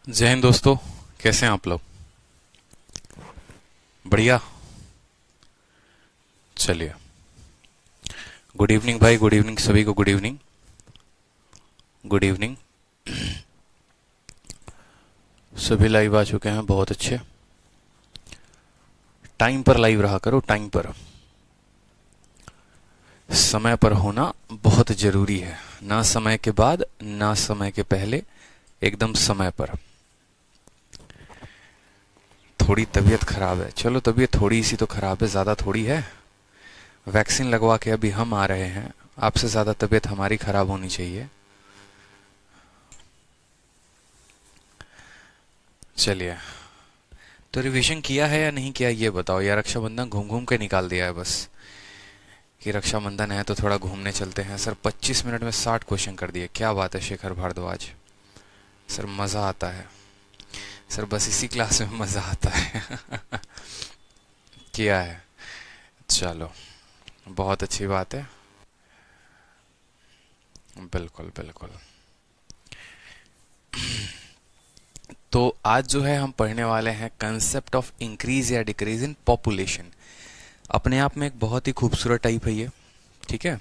जय हिंद दोस्तों। कैसे हैं आप लोग? बढ़िया। चलिए। गुड इवनिंग भाई, गुड इवनिंग सभी को। Good evening. Good evening. सभी लाइव आ चुके हैं, बहुत अच्छे। टाइम पर लाइव रहा करो, टाइम पर। समय पर होना बहुत जरूरी है। ना समय के बाद, ना समय के पहले, एकदम समय पर। थोड़ी तबीयत खराब है। चलो, तबीयत थोड़ी सी तो खराब है, ज़्यादा थोड़ी है। वैक्सीन लगवा के अभी हम आ रहे हैं। आपसे ज़्यादा तबीयत हमारी खराब होनी चाहिए। चलिए। तो रिवीजन किया है या नहीं किया ये बताओ, या रक्षाबंधन घूम घूम के निकाल दिया है बस? कि रक्षाबंधन है तो थोड़ा घूमने चलते हैं। सर 25 मिनट में 60 क्वेश्चन कर दिए, क्या बात है शेखर भारद्वाज। सर मज़ा आता है। सर बस इसी क्लास में मज़ा आता है। किया है। चलो, बहुत अच्छी बात है। बिल्कुल बिल्कुल। तो आज जो है हम पढ़ने वाले हैं कंसेप्ट ऑफ इंक्रीज या डिक्रीज इन पॉपुलेशन। अपने आप में एक बहुत ही खूबसूरत टाइप है ये। ठीक है।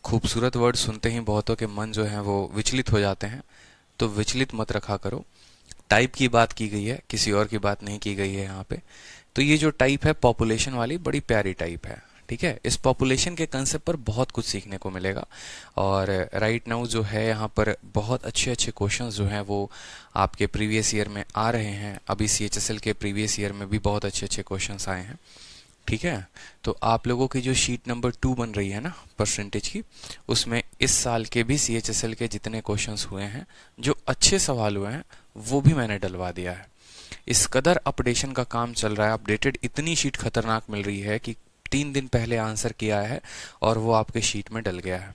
खूबसूरत वर्ड सुनते ही बहुतों के मन जो है वो विचलित हो जाते हैं। तो विचलित मत रखा करो। टाइप की बात की गई है, किसी और की बात नहीं की गई है यहाँ पे। तो ये जो टाइप है पॉपुलेशन वाली, बड़ी प्यारी टाइप है। ठीक है। इस पॉपुलेशन के कंसेप्ट पर बहुत कुछ सीखने को मिलेगा। और राइट नाउ जो है यहाँ पर बहुत अच्छे अच्छे क्वेश्चंस जो हैं वो आपके प्रीवियस ईयर में आ रहे हैं। अभी सीएचएसएल के प्रीवियस ईयर में भी बहुत अच्छे अच्छे क्वेश्चंस आए हैं। ठीक है। तो आप लोगों की जो शीट नंबर 2 बन रही है ना परसेंटेज की, उसमें इस साल के भी सीएचएसएल के जितने क्वेश्चंस हुए हैं, जो अच्छे सवाल हुए हैं, वो भी मैंने डलवा दिया है। इस कदर अपडेशन का काम चल रहा है। अपडेटेड इतनी शीट खतरनाक मिल रही है कि 3 दिन पहले आंसर किया है और वो आपके शीट में डल गया है।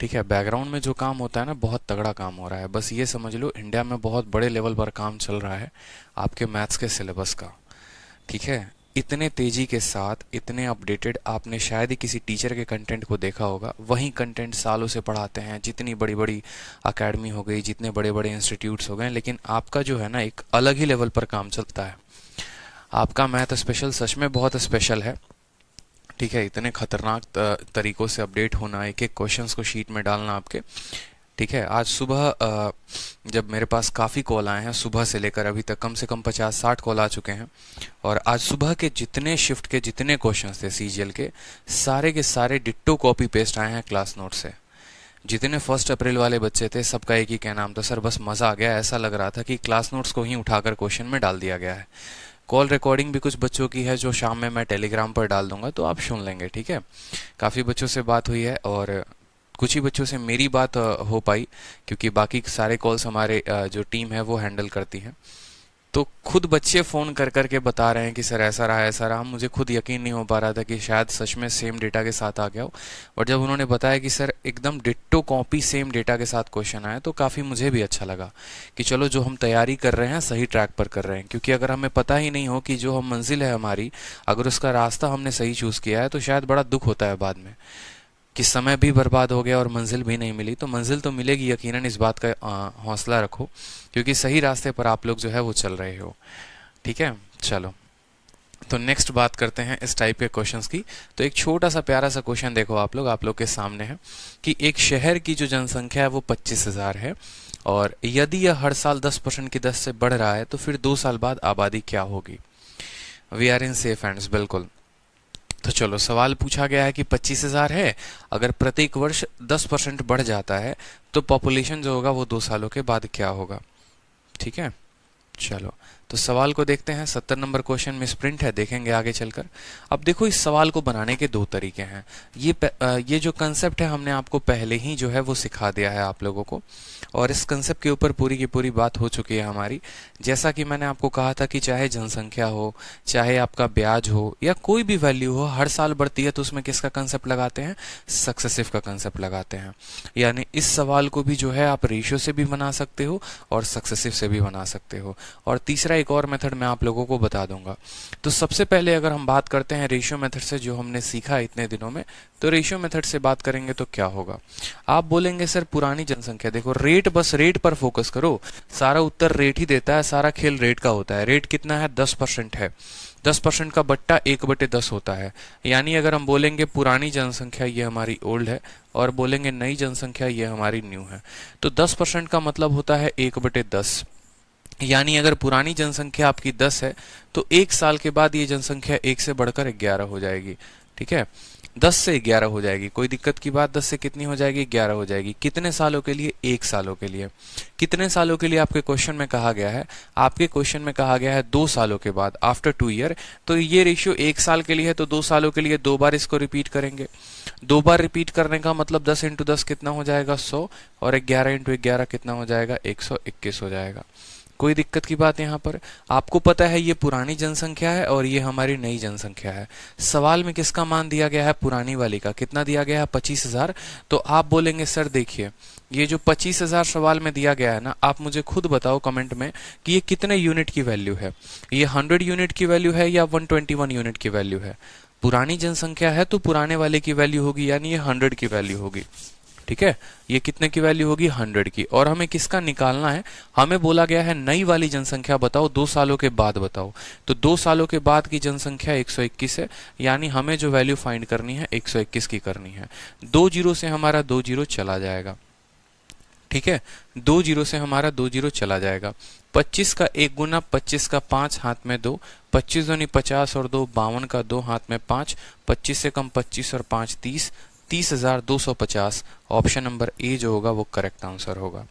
ठीक है। बैकग्राउंड में जो काम होता है ना, बहुत तगड़ा काम हो रहा है। बस ये समझ लो, इंडिया में बहुत बड़े लेवल पर काम चल रहा है आपके मैथ्स के सिलेबस का। ठीक है। इतने तेजी के साथ, इतने अपडेटेड, आपने शायद ही किसी टीचर के कंटेंट को देखा होगा। वही कंटेंट सालों से पढ़ाते हैं, जितनी बड़ी बड़ी अकेडमी हो गई, जितने बड़े बड़े इंस्टीट्यूट्स हो गए, लेकिन आपका जो है ना एक अलग ही लेवल पर काम चलता है। आपका मैथ स्पेशल सच में बहुत स्पेशल है। ठीक है। इतने खतरनाक तरीकों से अपडेट होना, एक एक क्वेश्चंस को शीट में डालना आपके। ठीक है। आज सुबह जब मेरे पास काफ़ी कॉल आए हैं, सुबह से लेकर अभी तक कम से कम 50-60 कॉल आ चुके हैं। और आज सुबह के जितने शिफ्ट के जितने क्वेश्चंस थे सीजीएल के सारे डिट्टो कॉपी पेस्ट आए हैं क्लास नोट से। जितने 1 अप्रैल वाले बच्चे थे, सबका एक ही क्या नाम था, सर बस मज़ा आ गया। ऐसा लग रहा था कि क्लास नोट्स को ही उठाकर क्वेश्चन में डाल दिया गया है। कॉल रिकॉर्डिंग भी कुछ बच्चों की है जो शाम में मैं टेलीग्राम पर डाल दूंगा, तो आप सुन लेंगे। ठीक है। काफ़ी बच्चों से बात हुई है और कुछ ही बच्चों से मेरी बात हो पाई, क्योंकि बाकी सारे कॉल्स हमारे जो टीम है वो हैंडल करती है। तो खुद बच्चे फ़ोन कर कर के बता रहे हैं कि सर ऐसा रहा ऐसा रहा। मुझे खुद यकीन नहीं हो पा रहा था कि शायद सच में सेम डेटा के साथ आ गया हो। और जब उन्होंने बताया कि सर एकदम डिट्टो कॉपी सेम डेटा के साथ क्वेश्चन आया, तो काफ़ी मुझे भी अच्छा लगा कि चलो जो हम तैयारी कर रहे हैं सही ट्रैक पर कर रहे हैं। क्योंकि अगर हमें पता ही नहीं हो कि जो हम मंजिल है हमारी, अगर उसका रास्ता हमने सही चूज़ किया है, तो शायद बड़ा दुख होता है बाद में कि समय भी बर्बाद हो गया और मंजिल भी नहीं मिली। तो मंजिल तो मिलेगी यकीनन, इस बात का हौसला रखो, क्योंकि सही रास्ते पर आप लोग जो है वो चल रहे हो। ठीक है। चलो, तो नेक्स्ट बात करते हैं इस टाइप के क्वेश्चंस की। तो एक छोटा सा प्यारा सा क्वेश्चन देखो, आप लोग के सामने है कि एक शहर की जो जनसंख्या है वो 25,000 है, और यदि यह हर साल 10% की दर से बढ़ रहा है, तो फिर 2 साल बाद आबादी क्या होगी? We are in safe hands, बिल्कुल। तो चलो, सवाल पूछा गया है कि 25,000 है, अगर प्रत्येक वर्ष 10% बढ़ जाता है, तो पॉपुलेशन जो होगा वो 2 सालों के बाद क्या होगा? ठीक है। चलो, तो सवाल को देखते हैं। 70 नंबर क्वेश्चन में स्प्रिंट है, देखेंगे आगे चलकर। अब देखो, इस सवाल को बनाने के 2 तरीके हैं। ये जो कंसेप्ट है हमने आपको पहले ही जो है वो सिखा दिया है आप लोगों को, और इस कंसेप्ट के ऊपर पूरी की पूरी बात हो चुकी है हमारी। जैसा कि मैंने आपको कहा था कि चाहे जनसंख्या हो, चाहे आपका ब्याज हो, या कोई भी वैल्यू हो, हर साल बढ़ती है तो उसमें किसका कंसेप्ट लगाते हैं? सक्सेसिव का कंसेप्ट लगाते हैं। यानी इस सवाल को भी जो है आप रेशियो से भी बना सकते हो और सक्सेसिव से भी बना सकते हो। और तीसरा एक और मेथड मैं आप लोगों को बता दूंगा। तो सबसे पहले अगर हम बात करते हैं रेशियो मेथड से, जो हमने सीखा इतने दिनों में, तो रेशियो मेथड से बात करेंगे तो क्या होगा। आप बोलेंगे सर पुरानी जनसंख्या, देखो रेट, बस रेट पर फोकस करो, सारा उत्तर रेट ही देता है, सारा खेल रेट का होता है। रेट कितना है, 10% है, 10% का बट्टा 1/10 होता है। यानी अगर हम बोलेंगे पुरानी जनसंख्या ये हमारी ओल्ड है और बोलेंगे नई जनसंख्या ये हमारी न्यू है, तो 10% का मतलब होता है 1/10। यानी अगर पुरानी जनसंख्या आपकी 10 है तो 1 साल के बाद ये जनसंख्या 1 से बढ़कर 11 हो जाएगी। ठीक है, 10 से 11 हो जाएगी, कोई दिक्कत की बात। 10 से कितनी हो जाएगी, 11 हो जाएगी। कितने सालों के लिए, 1 सालों के लिए। कितने सालों के लिए आपके क्वेश्चन में कहा गया है, आपके क्वेश्चन में कहा गया है 2 सालों के बाद, आफ्टर 2 ईयर। तो ये रेशियो 1 साल के लिए है, तो 2 सालों के लिए 2 बार इसको रिपीट करेंगे। 2 बार रिपीट करने का मतलब 10 × 10 कितना हो जाएगा, 100, और 11 × 11 कितना हो जाएगा, 121 हो जाएगा। कोई दिक्कत की बात यहाँ पर। आपको पता है ये पुरानी जनसंख्या है और ये हमारी नई जनसंख्या है। सवाल में किसका मान दिया गया है, पुरानी वाली का। कितना दिया गया है, 25,000। तो आप बोलेंगे सर देखिए ये जो 25,000 सवाल में दिया गया है ना, आप मुझे खुद बताओ कमेंट में कि ये कितने यूनिट की वैल्यू है। ये 100 यूनिट की वैल्यू है या 121 यूनिट की वैल्यू है। पुरानी जनसंख्या है तो पुराने वाले की वैल्यू होगी, यानी ये 100 की वैल्यू होगी। ठीक है, ये कितने की वैल्यू होगी, 100 की। और हमें किसका निकालना है, हमें बोला गया है नई वाली जनसंख्या बताओ, 2 सालों के बाद बताओ। तो 2 सालों के बाद की जनसंख्या 121 है, यानी हमें जो वैल्यू फाइंड करनी है 121 की करनी है। 2 जीरो से हमारा 2 जीरो चला जाएगा। ठीक है, 2 जीरो से हमारा 2 जीरो चला जाएगा। 25 का 1 गुना 25 का 5 हाथ में 2, 25 दूनी 50 और 2 52 का 2 हाथ में 5, 25 से कम 25 और 5 30, 30,250। ऑप्शन नंबर ए जो होगा वो करेक्ट आंसर होगा।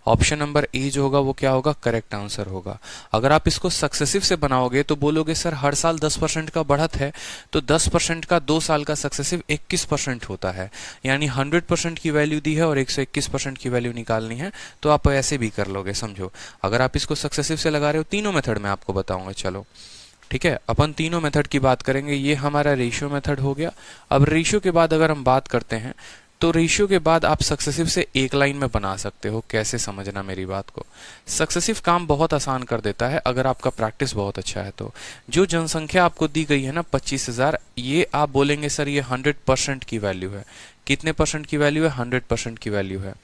ऑप्शन नंबर ए जो होगा वो क्या होगा, करेक्ट आंसर होगा। अगर आप इसको सक्सेसिव से बनाओगे तो बोलोगे सर हर साल 10% का बढ़त है, तो 10% का 2 साल का सक्सेसिव 21% होता है। यानी 100% की वैल्यू दी है और 121% की वैल्यू निकालनी है, तो आप ऐसे भी कर लोगे, समझो। अगर आप इसको सक्सेसिव से लगा रहे हो, तीनों मेथड में आपको बताऊंगा। चलो ठीक है, अपन तीनों मेथड की बात करेंगे। ये हमारा रेशियो मेथड हो गया। अब रेशियो के बाद अगर हम बात करते हैं तो रेशियो के बाद आप सक्सेसिव से एक लाइन में बना सकते हो। कैसे, समझना मेरी बात को। सक्सेसिव काम बहुत आसान कर देता है अगर आपका प्रैक्टिस बहुत अच्छा है तो। जो जनसंख्या आपको दी गई है ना 25,000, ये आप बोलेंगे सर ये 100% की वैल्यू है। कितने परसेंट की वैल्यू है, 100% की वैल्यू है।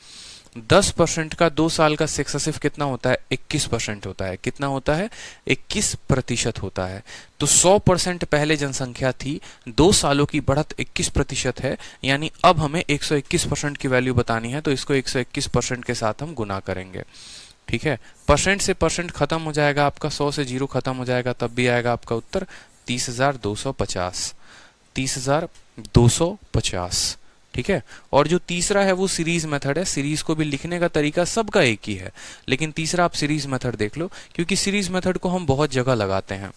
10% का 2 साल का सक्सेसिव कितना होता है, 21% होता है। कितना होता है, 21% होता है। तो 100% पहले जनसंख्या थी, 2 सालों की बढ़त 21% है, यानी अब हमें 121% की वैल्यू बतानी है, तो इसको 121% के साथ हम गुना करेंगे। ठीक है, परसेंट से परसेंट खत्म हो जाएगा आपका, 100 से 0 खत्म हो जाएगा, तब भी आएगा आपका उत्तर 30,250। 30,250। ठीक है, और जो तीसरा है वो सीरीज मेथड है। सीरीज को भी लिखने का तरीका सबका एक ही है, लेकिन तीसरा आप सीरीज मेथड देख लो, क्योंकि सीरीज मेथड को हम बहुत जगह लगाते हैं।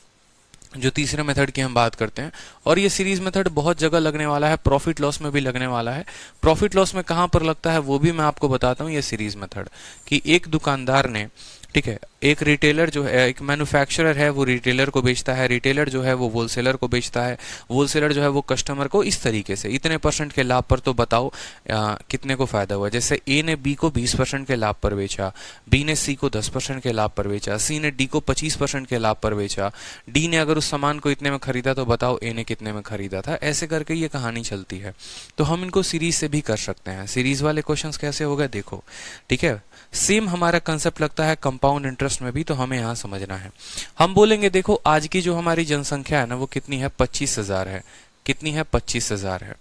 जो तीसरे मेथड की हम बात करते हैं, और ये सीरीज मेथड बहुत जगह लगने वाला है, प्रॉफिट लॉस में भी लगने वाला है। प्रॉफिट लॉस में कहां पर लगता है वो भी मैं आपको बताता हूं। ये सीरीज मेथड कि एक दुकानदार ने, ठीक है, एक रिटेलर जो है, एक मैन्युफैक्चरर है, वो रिटेलर को बेचता है, रिटेलर जो है वो होलसेलर को बेचता है, होलसेलर जो है वो कस्टमर को। इस तरीके से इतने परसेंट के लाभ पर, तो बताओ कितने को फायदा हुआ। जैसे ए ने बी को 20% के लाभ पर बेचा, बी ने सी को 10% के लाभ पर बेचा, सी ने डी को 25% के लाभ पर बेचा, डी ने अगर उस सामान को इतने में खरीदा तो बताओ ए ने कितने में खरीदा था। ऐसे करके ये कहानी चलती है। तो हम इनको सीरीज से भी कर सकते हैं। सीरीज वाले क्वेश्चंस कैसे हो गए देखो। ठीक है, सेम हमारा कंसेप्ट लगता है कंपाउंड इंटरेस्ट में भी, तो हमें यहां समझना है। हम बोलेंगे देखो आज की जो हमारी जनसंख्या है ना वो कितनी है, 25,000 है। कितनी है, 25,000 है।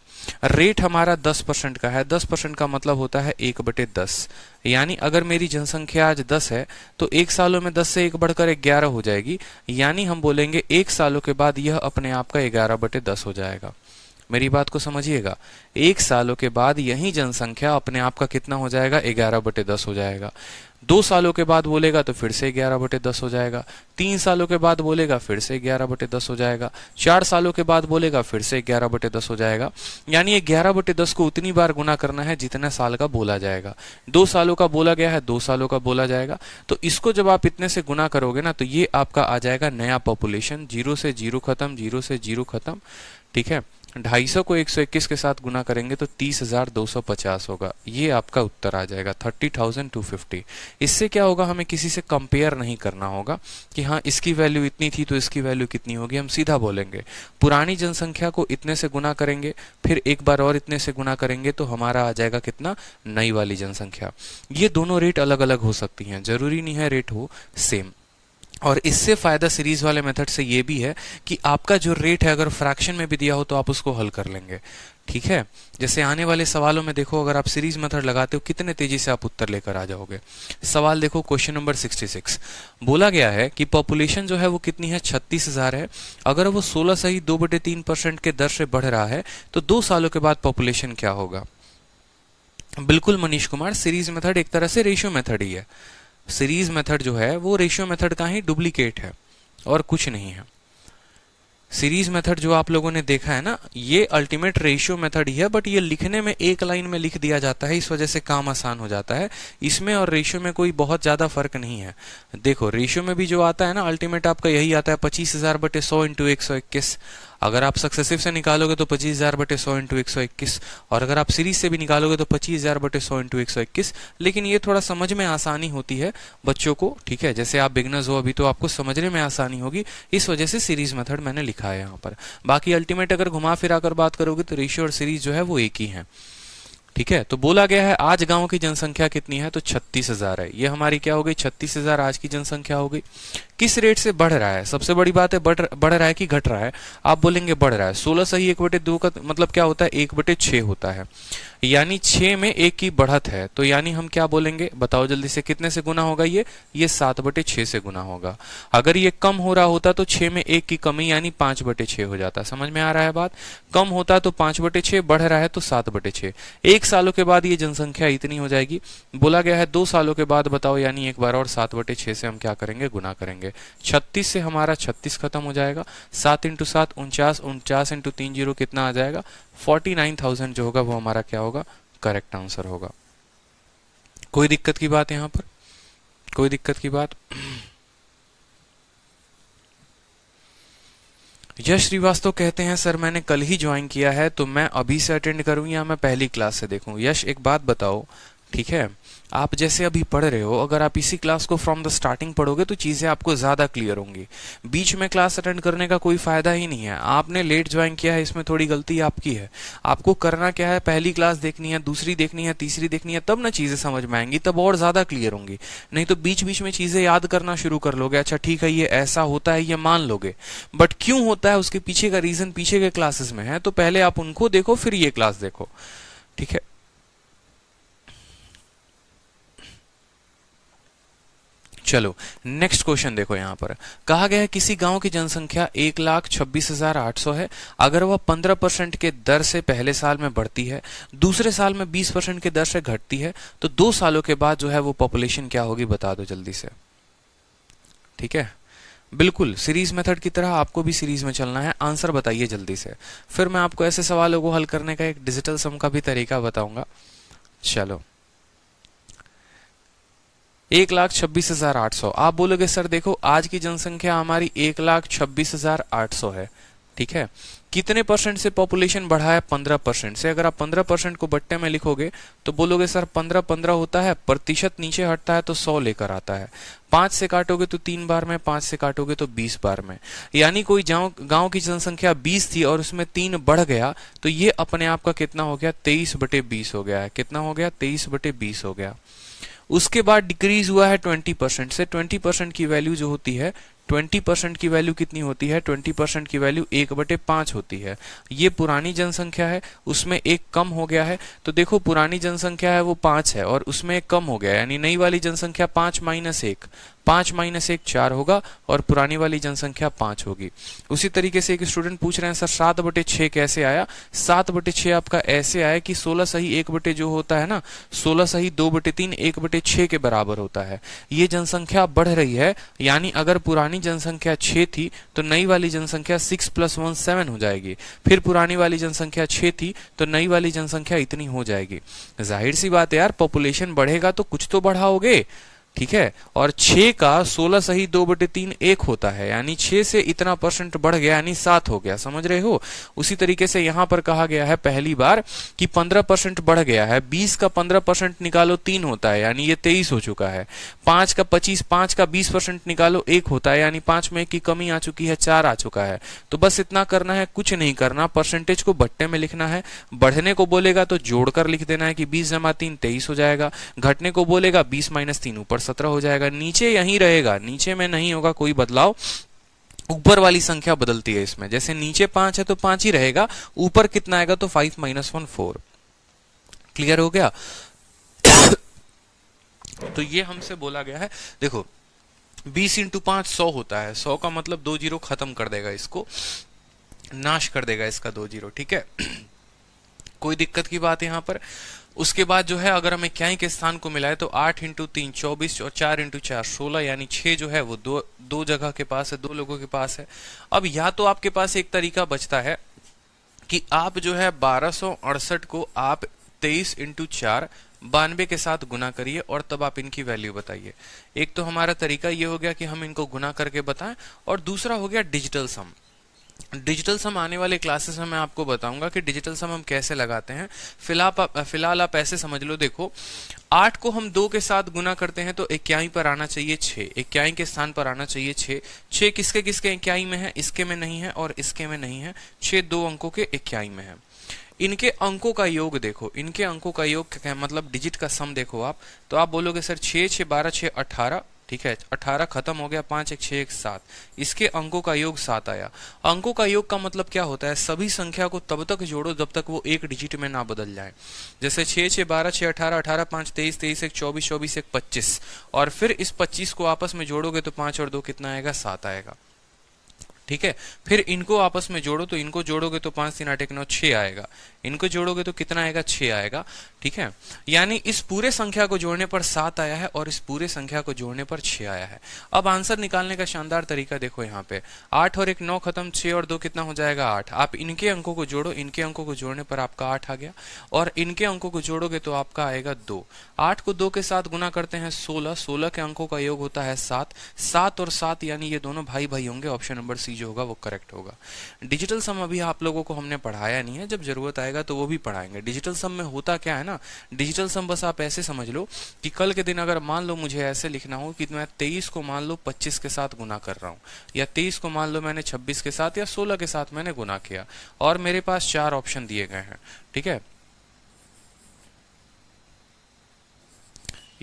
रेट हमारा 10% का है। 10% का मतलब होता है 1/10। यानी अगर मेरी जनसंख्या आज 10 है तो 1 सालों में 10 से 1 बढ़कर 11 हो जाएगी। यानी हम बोलेंगे 1 सालों के बाद यह अपने आप का 11/10 हो जाएगा। मेरी बात को समझिएगा, 1 सालों के बाद यही जनसंख्या अपने आप का कितना हो जाएगा, 11/10 हो जाएगा। 2 सालों के बाद बोलेगा तो फिर से 11/10 हो जाएगा। 3 सालों के बाद बोलेगा फिर से 11/10 हो जाएगा। 4 सालों के बाद बोलेगा फिर से 11/10 हो जाएगा। यानी 11/10 को उतनी बार गुना करना है जितने साल का बोला जाएगा। 2 सालों का बोला गया है, 2 सालों का बोला जाएगा। तो इसको जब आप इतने से गुना करोगे ना तो ये आपका आ जाएगा नया पॉपुलेशन। 0 से 0 खत्म, 0 से 0 खत्म। ठीक है, 250 को 121 के साथ गुना करेंगे तो 30,250 होगा। ये आपका उत्तर आ जाएगा 30,250। इससे क्या होगा, हमें किसी से कंपेयर नहीं करना होगा कि हाँ इसकी वैल्यू इतनी थी तो इसकी वैल्यू कितनी होगी। हम सीधा बोलेंगे पुरानी जनसंख्या को इतने से गुना करेंगे, फिर एक बार और इतने से गुना करेंगे तो हमारा आ जाएगा कितना, नई वाली जनसंख्या। ये दोनों रेट अलग अलग हो सकती हैं, जरूरी नहीं है रेट हो सेम। और इससे फायदा सीरीज वाले मेथड से ये भी है कि आपका जो रेट है अगर फ्रैक्शन में भी दिया हो तो आप उसको हल कर लेंगे। ठीक है, जैसे आने वाले सवालों में देखो, अगर आप सीरीज मेथड लगाते हो कितने तेजी से आप उत्तर लेकर आ जाओगे। सवाल देखो, क्वेश्चन नंबर 66 बोला गया है कि पॉपुलेशन जो है वो कितनी है, 36,000 है। अगर वो 16.2/3% के दर से बढ़ रहा है तो 2 सालों के बाद पॉपुलेशन क्या होगा। बिल्कुल मनीष कुमार, सीरीज मेथड एक तरह से रेशियो मेथड ही है। सीरीज मेथड जो है वो रेशियो मेथड का ही डुप्लीकेट है और कुछ नहीं है। सीरीज मेथड जो आप लोगों ने देखा है ना, ये अल्टीमेट रेशियो मेथड ही है, बट ये लिखने में एक लाइन में लिख दिया जाता है, इस वजह से काम आसान हो जाता है। इसमें और रेशियो में कोई बहुत ज्यादा फर्क नहीं है। देखो रेशियो में भी जो आता है ना, अल्टीमेट आपका यही आता है 25,000/100 × 121। अगर आप सक्सेसिव से निकालोगे तो 25,000/100 × 121, और अगर आप सीरीज से भी निकालोगे तो 25,000/100 × 121। लेकिन ये थोड़ा समझ में आसानी होती है बच्चों को, ठीक है, जैसे आप बिगनर्स हो अभी तो आपको समझने में आसानी होगी, इस वजह से सीरीज मेथड मैंने लिखा है यहाँ पर। बाकी अल्टीमेट अगर घुमा फिरा कर बात करोगे तो रेशियो और सीरीज जो है वो एक ही है। ठीक है, तो बोला गया है आज गांव की जनसंख्या कितनी है, तो 36,000 है। ये हमारी क्या हो गई, 36,000 आज की जनसंख्या हो गई। किस रेट से बढ़ रहा है, सबसे बड़ी बात है बढ़ रहा है कि घट रहा है। आप बोलेंगे बढ़ रहा है। 16 सही 1/2 का मतलब क्या होता है, 1/6 होता है, यानी 6 में 1 की बढ़त है। तो यानी हम क्या बोलेंगे, बताओ जल्दी से, कितने से गुना होगा ये 7/6 से गुना होगा। अगर ये कम हो रहा होता तो 6 में 1 की कमी यानी 5/6 हो जाता। समझ में आ रहा है बात, कम होता तो 5/6, बढ़ रहा है तो 7/6। 1 सालों के बाद ये जनसंख्या इतनी हो जाएगी। बोला गया है 2 सालों के बाद बताओ, यानी एक बार और 7/6 से हम क्या करेंगे, गुना करेंगे। 36 से हमारा 36 खत्म हो जाएगा। 7 × 7 49, 49 × 3 0 कितना आ जाएगा, 49,000 जो होगा वो हमारा क्या होगा, करेक्ट आंसर होगा। कोई दिक्कत की बात यहां पर, कोई दिक्कत की बात। यश श्रीवास्तव कहते हैं सर मैंने कल ही ज्वाइन किया है तो मैं अभी से अटेंड करूं या मैं पहली क्लास से देखूं। यश एक बात बताओ, ठीक है, आप जैसे अभी पढ़ रहे हो, अगर आप इसी क्लास को फ्रॉम द स्टार्टिंग पढ़ोगे तो चीजें आपको ज्यादा क्लियर होंगी। बीच में क्लास अटेंड करने का कोई फायदा ही नहीं है। आपने लेट ज्वाइन किया है, इसमें थोड़ी गलती आपकी है। आपको करना क्या है, पहली क्लास देखनी है, दूसरी देखनी है, तीसरी देखनी है, तब ना चीजें समझ में आएंगी, तब और ज्यादा क्लियर होंगी। नहीं तो बीच बीच में चीजें याद करना शुरू कर लोगे, अच्छा ठीक है ये ऐसा होता है ये मान लोगे, बट क्यों होता है उसके पीछे का रीजन पीछे के क्लासेस में है, तो पहले आप उनको देखो फिर ये क्लास देखो। ठीक है, चलो नेक्स्ट क्वेश्चन देखो। यहां पर कहा गया है किसी गांव की जनसंख्या 1,26,800 है। अगर वह 15% के दर से पहले साल में बढ़ती है, दूसरे साल में 20% के दर से घटती है, तो 2 सालों के बाद जो है वो पॉपुलेशन क्या होगी, बता दो जल्दी से। ठीक है, बिल्कुल सीरीज मेथड की तरह आपको भी सीरीज में चलना है। आंसर बताइए जल्दी से, फिर मैं आपको ऐसे सवालों को हल करने का एक डिजिटल सम का भी तरीका बताऊंगा। चलो 1,26,800। आप बोलोगे सर देखो आज की जनसंख्या हमारी 1,26,800 है, ठीक है, कितने परसेंट से पॉपुलेशन बढ़ा है, 15% से। अगर आप 15% को बट्टे में लिखोगे तो बोलोगे सर 15 होता है, प्रतिशत नीचे हटता है तो 100 लेकर आता है। 5 से काटोगे तो 3 बार में, 5 से काटोगे तो 20 बार में। यानी कोई गांव की जनसंख्या 20 थी और उसमें 3 बढ़ गया तो ये अपने आप का कितना हो गया, 23/20 हो गया है। कितना हो गया, 23/20 हो गया। उसके बाद डिक्रीज हुआ है 20% से। 20% की वैल्यू जो होती है, 20% की वैल्यू कितनी होती है, 20% की वैल्यू 1/5 होती है। ये पुरानी जनसंख्या है, उसमें 1 कम हो गया है। तो देखो पुरानी जनसंख्या है वो 5 है और उसमें 1 कम हो गया, यानी नई वाली जनसंख्या 5 - 1, 5 - 1 4 होगा और पुरानी वाली जनसंख्या 5 होगी। उसी तरीके से एक स्टूडेंट पूछ रहे हैं सर 7/6 कैसे आया। 7/6 आपका ऐसे आया कि 16 सही 1 जो होता है ना, 16 सही 2/3 1/6 के बराबर होता है। ये जनसंख्या बढ़ रही है, यानी अगर पुरानी जनसंख्या 6 थी तो नई वाली जनसंख्या 6 + 1 7 हो जाएगी। फिर पुरानी वाली जनसंख्या 6 थी तो नई वाली जनसंख्या इतनी हो जाएगी। जाहिर सी बात है यार, पॉपुलेशन बढ़ेगा तो कुछ तो बढ़ाओगे, ठीक है, और 6 का 16 सही 2/3 1 होता है, यानी 6 से इतना परसेंट बढ़ गया यानी 7 हो गया, समझ रहे हो। उसी तरीके से यहां पर कहा गया है पहली बार कि 15% बढ़ गया है, 20 का 15% निकालो 3 होता है, यानी ये 23 हो चुका है। 5 का 25, 5 का 20% निकालो 1 होता है, यानी 5 में 1 की कमी आ चुकी है, 4 आ चुका है। तो बस इतना करना है, कुछ नहीं करना, परसेंटेज को बट्टे में लिखना है। बढ़ने को बोलेगा तो जोड़कर लिख देना है कि 20 जमा 3 23 हो जाएगा, घटने को बोलेगा 20 माइनस 3 ऊपर 17 हो जाएगा, नीचे यहीं रहेगा, नीचे में नहीं होगा कोई बदलाव, ऊपर वाली संख्या बदलती है इसमें। जैसे नीचे 5 है तो 5 ही रहेगा, ऊपर कितना आएगा तो 5 माइनस 1 4। क्लियर हो गया। तो ये हमसे बोला गया है, देखो 20 इंटू 5 100 होता है, 100 का मतलब 2 जीरो खत्म कर देगा, इसको नाश कर देगा इसका 2 जीरो, ठीक है। कोई दिक्कत की बात यहां पर। उसके बाद जो है अगर हमें इक्याई के स्थान को मिला है तो 8 इंटू 3 24 और 4 इंटू 4 16, यानी 6 जो है वो दो जगह के पास है, 2 लोगों के पास है। अब या तो आपके पास एक तरीका बचता है कि आप जो है 1268 को आप 23 इंटू 4 92 के साथ गुना करिए और तब आप इनकी वैल्यू बताइए। एक तो हमारा तरीका ये हो गया कि हम इनको गुना करके बताएं, और दूसरा हो गया डिजिटल सम। डिजिटल सम आने वाले क्लासेस में मैं आपको बताऊंगा कि डिजिटल सम हम कैसे लगाते हैं। फिलहाल आप ऐसे समझ लो, देखो 8 को हम 2 के साथ गुना करते हैं तो इक्याई पर आना चाहिए 6, इक्याई के स्थान पर आना चाहिए 6। 6 किसके किसके इक्याई में है, इसके में नहीं है और इसके में नहीं है, 6 2 अंकों के इक्याई में है। इनके अंकों का योग देखो, इनके अंकों का योग क्या है, मतलब डिजिट का सम देखो आप, तो आप बोलोगे सर 6 6 12 6 18, ठीक है, 18 खत्म हो गया, 5 1 6 1 7, इसके अंकों का योग 7 आया। अंकों का योग का मतलब क्या होता है, सभी संख्या को तब तक जोड़ो जब तक वो एक डिजिट में ना बदल जाए। जैसे 6 6 12 6 18, 18 5 23, 23 1 24, 24 1 25, और फिर इस 25 को आपस में जोड़ोगे तो 5 और 2 कितना आएगा, 7 आएगा, ठीक है। फिर इनको आपस में जोड़ो, तो इनको जोड़ोगे तो 5 3 8 1 9 6 आएगा, इनको जोड़ोगे तो कितना आएगा, 6 आएगा, ठीक है। यानी इस पूरे संख्या को जोड़ने पर 7 आया है और इस पूरे संख्या को जोड़ने पर 6 आया है। अब आंसर निकालने का शानदार तरीका देखो, यहाँ पे 8 और 1 9 खत्म, 6 और 2 कितना हो जाएगा, 8। आप इनके अंकों को जोड़ो, इनके अंकों को जोड़ने पर आपका 8 आ गया, और इनके अंकों को जोड़ोगे तो आपका आएगा 2। 8 को 2 के साथ गुना करते हैं 16, 16 के अंकों का योग होता है 7, 7 और 7 यानी ये दोनों भाई भाई होंगे, ऑप्शन नंबर सी जो होगा वो करेक्ट होगा। डिजिटल सम अभी आप लोगों को हमने पढ़ाया नहीं है, जब जरूरत आएगा तो वो भी पढ़ाएंगे। डिजिटल सम में होता क्या है ना, डिजिटल सम बस आप ऐसे समझ लो कि कल के दिन अगर मान लो मुझे ऐसे लिखना हो कि मैं 23 को मान लो 25 के साथ गुना कर रहा हूं, या 23 को मान लो मैंने 26 के साथ या 16 के साथ मैंने गुना किया, और मेरे पास 4 ऑप्शन दिए गए हैं, ठीक है।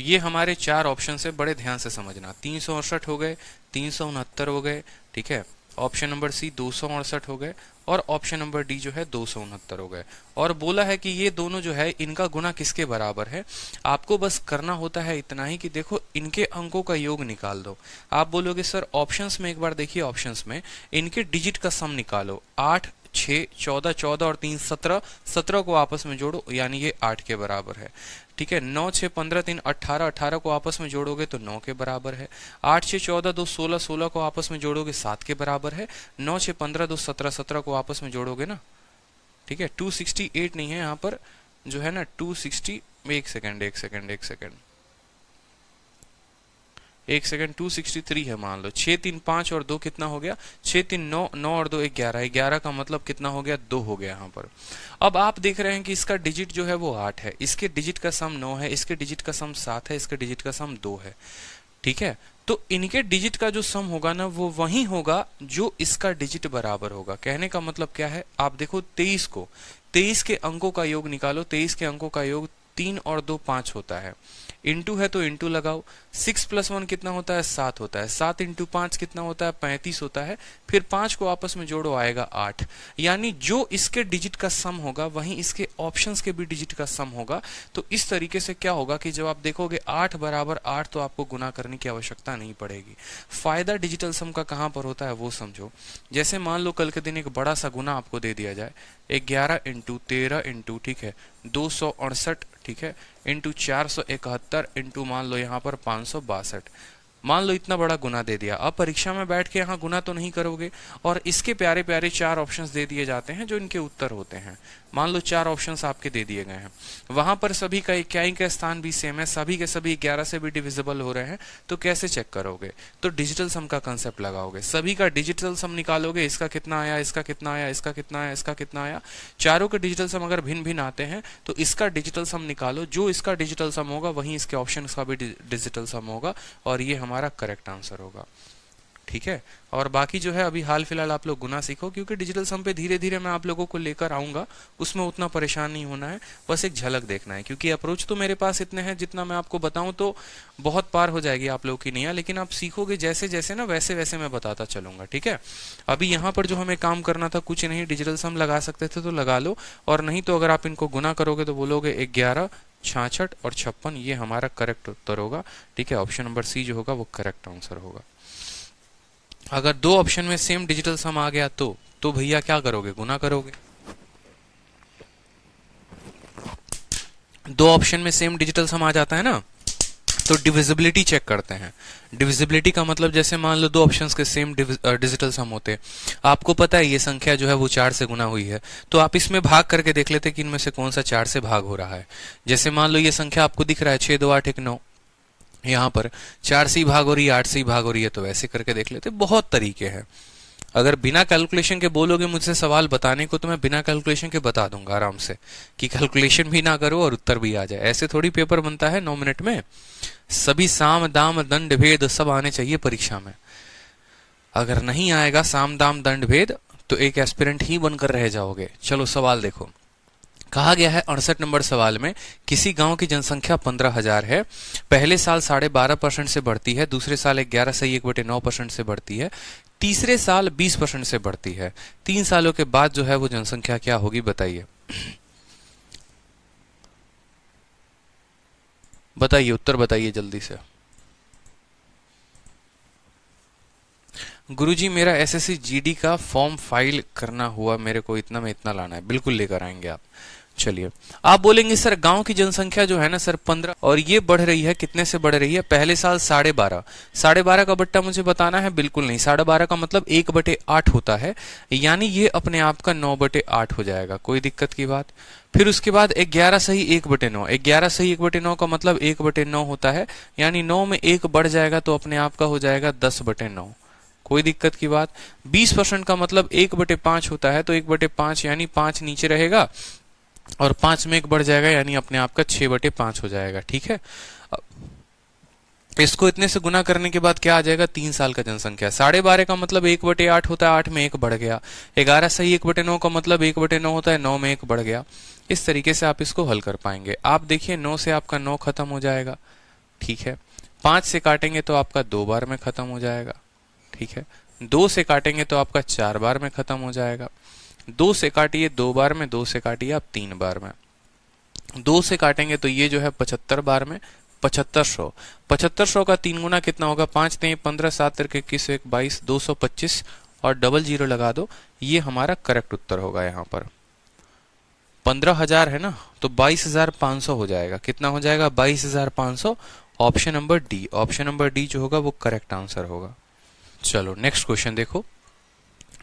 ये हमारे 4 ऑप्शन से बड़े ध्यान से समझना, 368 हो गए, 369 हो गए, ठीक है, ऑप्शन नंबर सी 268 हो गए, और ऑप्शन नंबर डी जो है 269 हो गए। और बोला है कि ये दोनों जो है इनका गुना किसके बराबर है। आपको बस करना होता है इतना ही कि देखो इनके अंकों का योग निकाल दो। आप बोलोगे सर ऑप्शंस में एक बार देखिए, ऑप्शंस में इनके डिजिट का सम निकालो, 8 6 14, 14 और 3 17, 17 को आपस में जोड़ो यानी ये 8 के बराबर है, ठीक है। 9 6 15 3 18, 18 को आपस में जोड़ोगे तो 9 के बराबर है। 8 6 14 2 16, 16 को आपस में जोड़ोगे 7 के बराबर है। 9 6 15 2 17, 17 को आपस में जोड़ोगे ना, ठीक है। 268 नहीं है यहाँ पर, जो है ना 260, एक सेकेंड 263 है मान लो। 6 3 5 और 2 कितना हो गया, 6 3 9, 9 और 2 11, 11 का मतलब कितना हो गया, 2 हो गया यहाँ पर। अब आप देख रहे हैं कि इसका डिजिट जो है वो 8 है, इसके डिजिट का सम 9 है, इसके डिजिट का सम 7 है, इसके डिजिट का सम 2 है, ठीक है। तो इनके डिजिट का जो सम होगा ना वो वही होगा जो इसका डिजिट बराबर होगा। कहने का मतलब क्या है, आप देखो 23 के अंकों का योग निकालो, 23 के अंकों का योग 3 और 2 5 होता है, इंटू है तो इंटू लगाओ, 6 + 1 कितना होता है, 7 होता है, 7 इंटू 5 कितना होता है, 35 होता है, फिर 5 को आपस में जोड़ो आएगा 8। यानी जो इसके डिजिट का सम होगा वहीं इसके ऑप्शंस के भी डिजिट का सम होगा। तो इस तरीके से क्या होगा कि जब आप देखोगे 8 बराबर 8 तो आपको गुना करने की आवश्यकता नहीं पड़ेगी। फायदा डिजिटल सम का कहां पर होता है वो समझो। जैसे मान लो कल के दिन एक बड़ा सा गुना आपको दे दिया जाए, 11 इंटू 13 इंटू, ठीक है, 268, ठीक है, इंटू 471 इंटू मान लो यहाँ पर 562। मान लो इतना बड़ा गुना दे दिया, अब परीक्षा में बैठ के यहाँ गुना तो नहीं करोगे, और इसके प्यारे प्यारे 4 ऑप्शंस दे दिए जाते हैं जो इनके उत्तर होते हैं। मान लो 4 ऑप्शंस आपके दे दिए गए हैं, वहां पर सभी का इक्याई का स्थान भी सेम है, सभी के सभी 11 से भी डिविजिबल हो रहे हैं, तो कैसे चेक करोगे? तो डिजिटल सम का कंसेप्ट लगाओगे, सभी का डिजिटल सम निकालोगे, इसका कितना आया, इसका कितना आया, इसका कितना आया, इसका कितना आया। चारों के डिजिटल सम अगर भिन्न भिन्न आते हैं तो इसका डिजिटल सम निकालो, जो इसका डिजिटल सम होगा वहीं इसके ऑप्शन का भी डिजिटल सम होगा, और ये हमारा करेक्ट आंसर होगा। ठीक है, और बाकी जो है अभी हाल फिलहाल आप लोग गुना सीखो, क्योंकि डिजिटल सम पे धीरे धीरे मैं आप लोगों को लेकर आऊंगा, उसमें उतना परेशान नहीं होना है, बस एक झलक देखना है, क्योंकि अप्रोच तो मेरे पास इतने हैं, जितना मैं आपको बताऊं तो बहुत पार हो जाएगी आप लोगों की नैया, लेकिन आप सीखोगे जैसे जैसे ना, वैसे वैसे मैं बताता चलूंगा। ठीक है, अभी यहाँ पर जो हमें काम करना था कुछ नहीं, डिजिटल सम लगा सकते थे तो लगा लो, और नहीं तो अगर आप इनको गुना करोगे तो बोलोगे 11, 66 और 56, ये हमारा करेक्ट उत्तर होगा। ठीक है, ऑप्शन नंबर सी जो होगा वो करेक्ट आंसर होगा। अगर 2 ऑप्शन में सेम डिजिटल सम आ गया तो भैया क्या करोगे? गुना करोगे। 2 ऑप्शन में सेम डिजिटल सम आ जाता है ना, तो डिविजिबिलिटी चेक करते हैं। डिविजिबिलिटी का मतलब जैसे मान लो 2 ऑप्शंस के सेम डिजिटल सम होते, आपको पता है ये संख्या जो है वो 4 से गुना हुई है, तो आप इसमें भाग करके देख लेते कि इनमें से कौन सा 4 से भाग हो रहा है। जैसे मान लो ये संख्या आपको दिख रहा है 6 2 8 1 9, यहाँ पर 4 से ही भाग हो रही है, 8 से ही भाग हो रही है, तो वैसे करके देख लेते। बहुत तरीके हैं, अगर बिना कैलकुलेशन के बोलोगे मुझसे सवाल बताने को तो मैं बिना कैलकुलेशन के बता दूंगा आराम से, कि कैलकुलेशन भी ना करो और उत्तर भी आ जाए। ऐसे थोड़ी पेपर बनता है 9 मिनट में, सभी साम दाम दंड भेद सब आने चाहिए परीक्षा में। अगर नहीं आएगा साम दाम दंड भेद तो एक एस्पिरेंट ही बनकर रह जाओगे। चलो सवाल देखो, कहा गया है 68 नंबर सवाल में, किसी गांव की जनसंख्या 15,000 है, पहले साल 12.5% से बढ़ती है, दूसरे साल 11.1/9% से बढ़ती है, तीसरे साल 20% से बढ़ती है, 3 सालों के बाद जो है वो जनसंख्या क्या होगी बताइए। बताइए, उत्तर बताइए जल्दी से। गुरुजी मेरा एसएससी जीडी का फॉर्म फाइल करना हुआ, मेरे को इतना में इतना लाना है, बिल्कुल लेकर आएंगे आप। चलिए, आप बोलेंगे सर गांव की जनसंख्या जो है ना सर 15, और ये बढ़ रही है, कितने से बढ़ रही है? पहले साल 12.5, 12.5 का बट्टा मुझे बताना है? बिल्कुल नहीं, 12.5 का मतलब 1/8 होता है, यानी ये अपने आप का 9/8 हो जाएगा, कोई दिक्कत की बात। फिर उसके बाद 11 सही 1/9, 11 सही 1/9 का मतलब 1/9 होता है, यानी 9 में 1 बढ़ जाएगा तो अपने आप का हो जाएगा 10/9, कोई दिक्कत की बात। 20% का मतलब 1/5 होता है, तो 1/5 यानी 5 नीचे रहेगा, और 5 में 1 बढ़ जाएगा, यानी अपने आप का 6/5 हो जाएगा। ठीक है, इसको इतने से गुना करने के बाद क्या आ जाएगा? 3 साल का जनसंख्या। 12.5 का मतलब 1/8 होता है, 8 में 1 बढ़ गया। 11 सही 1/9 का मतलब 1/9 होता है, 9 में 1 बढ़ गया। इस तरीके से आप इसको हल कर पाएंगे। आप देखिए 9 से आपका 9 खत्म हो जाएगा, ठीक है। 5 से काटेंगे तो आपका 2 बार में खत्म हो जाएगा, ठीक है। 2 से काटेंगे तो आपका 4 बार में खत्म हो जाएगा। 2 से काटिए 2 बार में, 2 से काटिए आप 3 बार में। 2 से काटेंगे तो ये जो है 75 बार में, 7500। 7500 का 3 गुना कितना होगा? 5 3 15 7 3 21 1 22 225 और डबल जीरो लगा दो, ये हमारा करेक्ट उत्तर होगा। यहाँ पर 15,000 है ना, तो 22,500 हो जाएगा। कितना हो जाएगा? 22,500। Option number D, option number D जो होगा वो करेक्ट आंसर होगा। चलो नेक्स्ट क्वेश्चन देखो।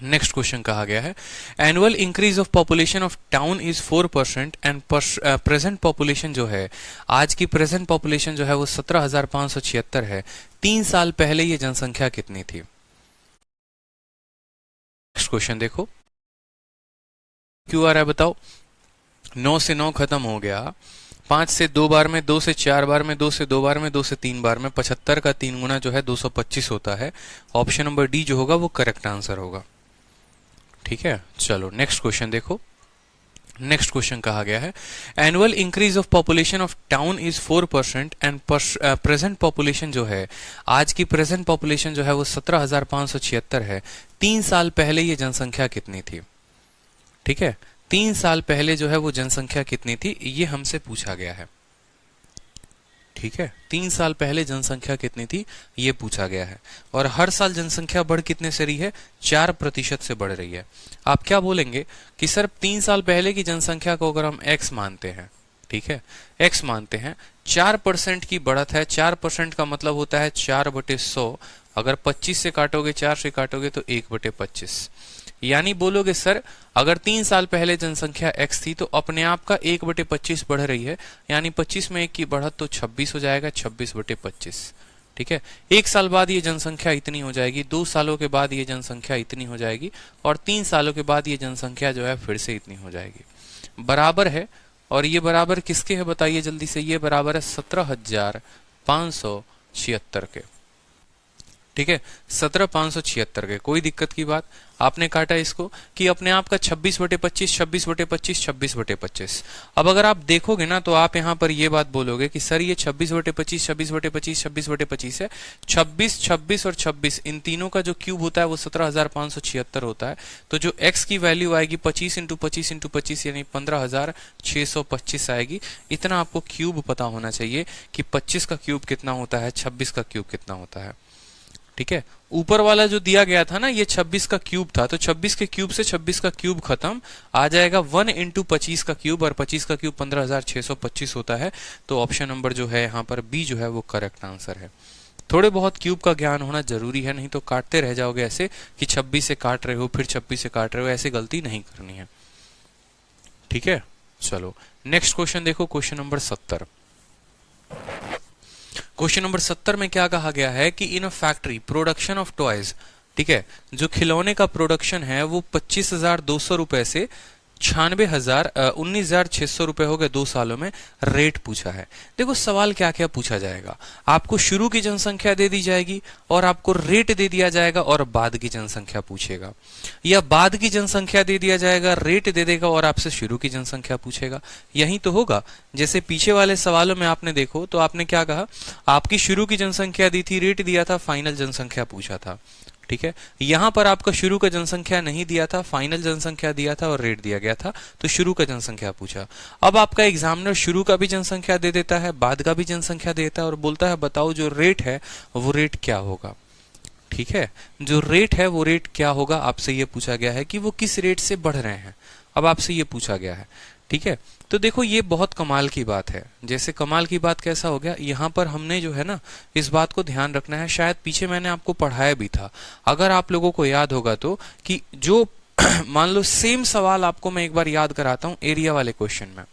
नेक्स्ट क्वेश्चन कहा गया है, annual increase of population of town is 4% and present population जो है, आज की प्रेजेंट पॉपुलेशन जो है वो 17,576 है। 3 साल पहले ये जनसंख्या कितनी थी? नेक्स्ट क्वेश्चन देखो, क्यों आ रहा है बताओ। 9 से 9 खत्म हो गया, 5 से 2 बार में, 2 से 4 बार में, 2 से 2 बार में, 2 से 3 बार में, 75 का 3 गुना जो है 225 होता है। ऑप्शन नंबर डी जो होगा वो करेक्ट आंसर होगा, ठीक है। चलो नेक्स्ट क्वेश्चन देखो। नेक्स्ट क्वेश्चन कहा गया है, annual increase of population of town is 4% and present population जो है, आज की प्रेजेंट पॉपुलेशन जो है वो 17,576 है। 3 साल पहले ये जनसंख्या कितनी थी? ठीक है, 3 साल पहले जो है वो जनसंख्या कितनी थी, ये हमसे पूछा गया है, ठीक है। 3 साल पहले जनसंख्या कितनी थी ये पूछा गया है। और हर साल जनसंख्या बढ़ कितने से रही है? 4% से बढ़ रही है। आप क्या बोलेंगे कि सर 3 साल पहले की जनसंख्या को अगर हम x मानते हैं, ठीक है, x मानते हैं। 4% की बढ़त है, 4% का मतलब होता है 4/100। अगर 25 से काटोगे, 4 से काटोगे तो 1/25। यानी बोलोगे सर अगर 3 साल पहले जनसंख्या x थी तो अपने आप का 1/25 बढ़ रही है, यानी 25 में 1 की बढ़त तो 26 हो जाएगा, 26/25। ठीक है, 1 साल बाद ये जनसंख्या इतनी हो जाएगी, 2 सालों के बाद ये जनसंख्या इतनी हो जाएगी, और 3 सालों के बाद ये जनसंख्या जो है फिर से इतनी हो जाएगी। बराबर है, और ये बराबर किसके है बताइए जल्दी से, ये बराबर है 17,576 के। ठीक है, 17,576 के। कोई दिक्कत की बात, आपने काटा इसको कि अपने आप का 26/25, 26/25, 26/25। अब अगर आप देखोगे ना तो आप यहां पर ये बात बोलोगे कि सर ये 26/25, 26/25, 26/25 है। 26, 26 और 26 इन तीनों का जो क्यूब होता है वो 17,576 होता है। तो जो x की वैल्यू आएगी 25 × 25 × 25 यानी 15,625 आएगी। इतना आपको क्यूब पता होना चाहिए कि 25 का क्यूब कितना होता है, 26 का क्यूब कितना होता है। ठीक है, ऊपर वाला जो दिया गया था ना ये 26 का क्यूब था, तो 26 के क्यूब से 26 का क्यूब खत्म, आ जाएगा 1 × 25 का क्यूब, और 25 का क्यूब 15,625 होता है। तो ऑप्शन नंबर जो है यहाँ पर बी जो है वो करेक्ट आंसर है। थोड़े बहुत क्यूब का ज्ञान होना जरूरी है, नहीं तो काटते रह जाओगे ऐसे कि 26 से काट रहे हो फिर 26 से काट रहे हो, ऐसे गलती नहीं करनी है। ठीक है, चलो नेक्स्ट क्वेश्चन देखो, क्वेश्चन नंबर 70। क्वेश्चन नंबर 70 में क्या कहा गया है कि in a factory production of toys, ठीक है, जो खिलौने का प्रोडक्शन है वो 25,200 रुपए से 19,600 रुपए हो गए 2 सालों में। रेट पूछा है। देखो सवाल क्या क्या पूछा जाएगा, आपको शुरू की जनसंख्या दे दी जाएगी और आपको रेट दे दिया जाएगा और बाद की जनसंख्या पूछेगा, या बाद की जनसंख्या दे दिया जाएगा, रेट दे देगा और आपसे शुरू की जनसंख्या पूछेगा। यही तो होगा। जैसे पीछे वाले सवालों में आपने देखो तो आपने क्या कहा, आपकी शुरू की जनसंख्या दी थी, रेट दिया था, फाइनल जनसंख्या पूछा था। ठीक है, यहां पर आपका शुरू का जनसंख्या नहीं दिया था, फाइनल जनसंख्या दिया था और रेट दिया गया था, तो शुरू का जनसंख्या पूछा। अब आपका एग्जामिनर शुरू का भी जनसंख्या दे देता है, बाद का भी जनसंख्या देता है और बोलता है बताओ जो रेट है वो रेट क्या होगा। ठीक है, जो रेट है वो रेट क्या होगा, आपसे ये पूछा गया है कि वो किस रेट से बढ़ रहे हैं। अब आपसे ये पूछा गया है। ठीक है, तो देखो ये बहुत कमाल की बात है। जैसे कमाल की बात कैसा हो गया, यहाँ पर हमने जो है ना इस बात को ध्यान रखना है, शायद पीछे मैंने आपको पढ़ाया भी था, अगर आप लोगों को याद होगा तो, कि जो मान लो सेम सवाल आपको मैं एक बार याद कराता हूं एरिया वाले क्वेश्चन में।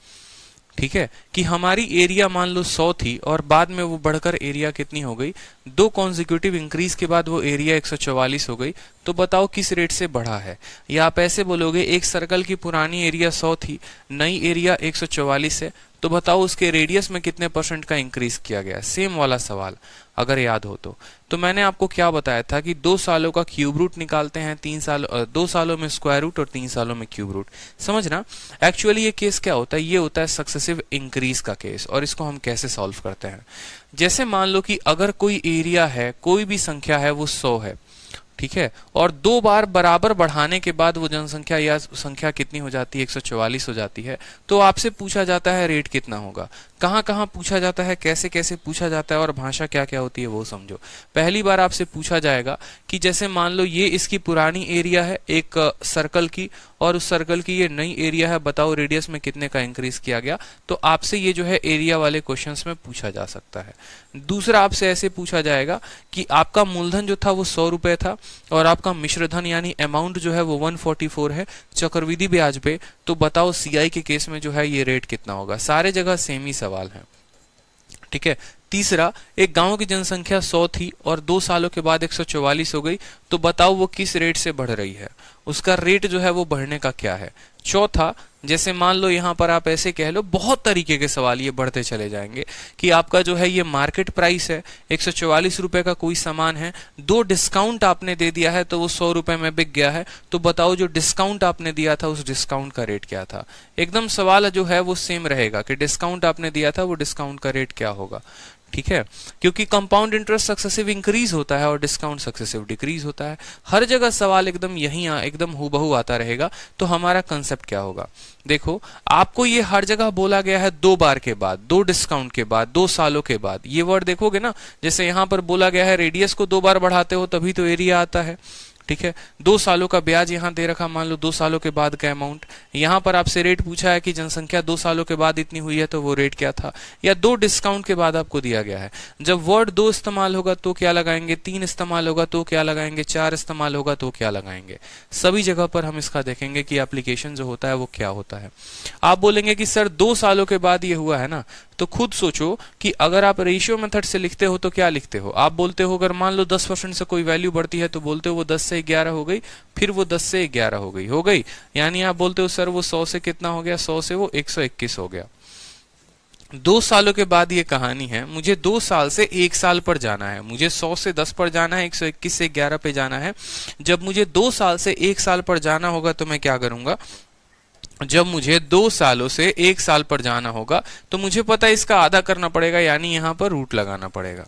ठीक है, कि हमारी एरिया मान लो 100 थी और बाद में वो बढ़कर एरिया कितनी हो गई, 2 कॉन्जिक्यूटिव इंक्रीज के बाद वो एरिया 144 हो गई। तो बताओ किस रेट से बढ़ा है। या आप ऐसे बोलोगे एक सर्कल की पुरानी एरिया 100 थी, नई एरिया 144 है, तो बताओ उसके रेडियस में कितने % का इंक्रीज किया गया। सेम वाला सवाल अगर याद हो तो मैंने आपको क्या बताया था कि 2 सालों का क्यूब रूट निकालते हैं, 2 सालों में स्क्वायर रूट और 3 सालों में क्यूब रूट। समझना, एक्चुअली ये केस क्या होता है, ये होता है सक्सेसिव इंक्रीज का केस। और इसको हम कैसे सॉल्व करते हैं, जैसे मान लो कि अगर कोई एरिया है, कोई भी संख्या है वो 100 है, ठीक है, और 2 बार बराबर बढ़ाने के बाद वो जनसंख्या या संख्या कितनी हो जाती है, 144 हो जाती है। तो आपसे पूछा जाता है रेट कितना होगा। कहां कहां पूछा जाता है, कैसे कैसे पूछा जाता है और भाषा क्या क्या होती है वो समझो। पहली बार आपसे पूछा जाएगा कि जैसे मान लो ये इसकी पुरानी एरिया है एक सर्कल की, और उस सर्कल की ये नई एरिया है, बताओ रेडियस में कितने का इंक्रीज किया गया। तो आपसे ये जो है एरिया वाले क्वेश्चंस में पूछा जा सकता है। दूसरा आपसे ऐसे पूछा जाएगा कि आपका मूलधन जो था वो 100 रुपए था और आपका मिश्रधन यानी अमाउंट जो है वो 144 है चक्रवृद्धि ब्याज पे, तो बताओ सीआई के केस में जो है ये रेट कितना होगा। सारे जगह सेम ही सवाल है। ठीक है, तीसरा, एक गांव की जनसंख्या 100 थी और 2 सालों के बाद 144 हो गई, तो बताओ वो किस रेट से बढ़ रही है, उसका रेट जो है वो बढ़ने का क्या है। चौथा, जैसे मान लो यहां पर आप ऐसे कह लो, बहुत तरीके के सवाल ये बढ़ते चले जाएंगे कि आपका जो है ये मार्केट प्राइस है, 144 रुपए का कोई सामान है, 2 डिस्काउंट आपने दे दिया है तो वो 100 रुपए में बिक गया है, तो बताओ जो डिस्काउंट आपने दिया था उस डिस्काउंट का रेट क्या था। एकदम सवाल जो है वो सेम रहेगा कि डिस्काउंट आपने दिया था वो डिस्काउंट का रेट क्या होगा। ठीक है, क्योंकि कंपाउंड इंटरेस्ट सक्सेसिव इंक्रीज होता है और डिस्काउंट सक्सेसिव डिक्रीज होता है। हर जगह सवाल एकदम यही एकदम हूबहू आता रहेगा। तो हमारा कंसेप्ट क्या होगा, देखो आपको ये हर जगह बोला गया है 2 बार के बाद, 2 डिस्काउंट के बाद, 2 सालों के बाद। ये वर्ड देखोगे ना, जैसे यहां पर बोला गया है रेडियस को 2 बार बढ़ाते हो तभी तो एरिया आता है। ठीक है। 2 सालों का ब्याज यहाँ दे रखा, मान लो 2 सालों के बाद का अमाउंट। यहाँ पर आपसे रेट पूछा है कि जनसंख्या 2 सालों के बाद इतनी हुई है तो वो रेट क्या था, या 2 डिस्काउंट के बाद आपको दिया गया है। जब वर्ड 2 इस्तेमाल होगा तो क्या लगाएंगे, 3 इस्तेमाल होगा तो क्या लगाएंगे, 4 इस्तेमाल होगा तो क्या लगाएंगे। सभी जगह पर हम इसका देखेंगे कि एप्लीकेशन जो होता है वो क्या होता है। आप बोलेंगे कि सर 2 सालों के बाद ये हुआ है ना, तो खुद सोचो कि अगर आप रेशियो मेथड से लिखते हो तो क्या लिखते हो। आप बोलते हो अगर मान लो 10% से कोई वैल्यू बढ़ती है तो बोलते हो वो 10 से 11 हो गई, फिर वो 10 से 11 हो गई, यानी आप बोलते हो सर वो 100 से कितना हो गया, 100 से वो 121 हो गया। 2 सालों के बाद ये कहानी है, मुझे 2 साल से 1 साल पर जाना है, मुझे 100 से 10 पर जाना है, 121 से 11 पे जाना है। जब मुझे 2 साल से 1 साल पर जाना होगा तो मैं क्या करूंगा, जब मुझे 2 सालों से 1 साल पर जाना होगा तो मुझे पता है इसका आधा करना पड़ेगा, यानी यहां पर रूट लगाना पड़ेगा।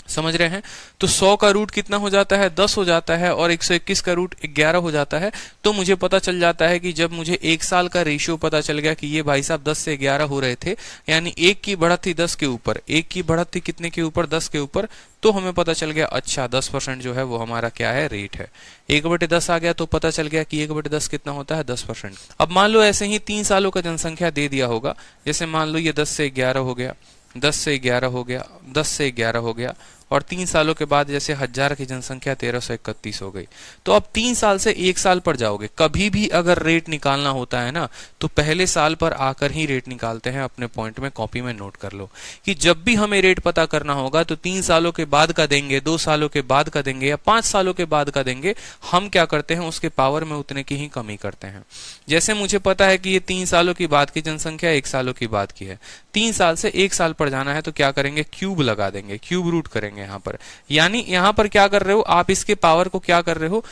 समझ रहे हैं। तो 100 का रूट कितना हो जाता है, 10 हो जाता है, और 121 का रूट 11 हो जाता है। तो मुझे पता चल जाता है कि जब मुझे 1 साल का रेशियो पता चल गया कि ये भाई साहब 10 से 11 हो रहे थे, यानी 1 की बढ़त थी 10 के ऊपर, 1 की बढ़त थी कितने के ऊपर, 10 के ऊपर। तो हमें पता चल गया अच्छा 10% जो है वो हमारा क्या है, रेट है। 1/10 आ गया तो पता चल गया कि 1/10 कितना होता है, 10%। अब मान लो ऐसे ही 3 सालों का जनसंख्या दे दिया होगा, जैसे मान लो ये 10 से 11 हो गया, 10 से 11 हो गया, 10 से 11 हो गया, और 3 सालों के बाद जैसे 1000 की जनसंख्या 1331 हो गई। तो अब 3 साल से 1 साल पर जाओगे, कभी भी अगर रेट निकालना होता है ना तो पहले साल पर आकर ही रेट निकालते हैं। अपने पॉइंट में कॉपी में नोट कर लो कि जब भी हमें रेट पता करना होगा तो 3 सालों के बाद का देंगे, 2 सालों के बाद का देंगे, या 5 सालों के बाद का देंगे। हम क्या करते हैं, उसके पावर में उतने की ही कमी करते हैं। जैसे मुझे पता है कि ये 3 सालों की बाद की जनसंख्या 1 सालों की बाद की है, 3 साल से 1 साल पर जाना है तो क्या करेंगे, क्यूब लगा देंगे, क्यूब रूट करेंगे यहाँ पर। यानी यहाँ पर क्या कर रहे हो आप, इसके पावर को क्या कर रहे हो,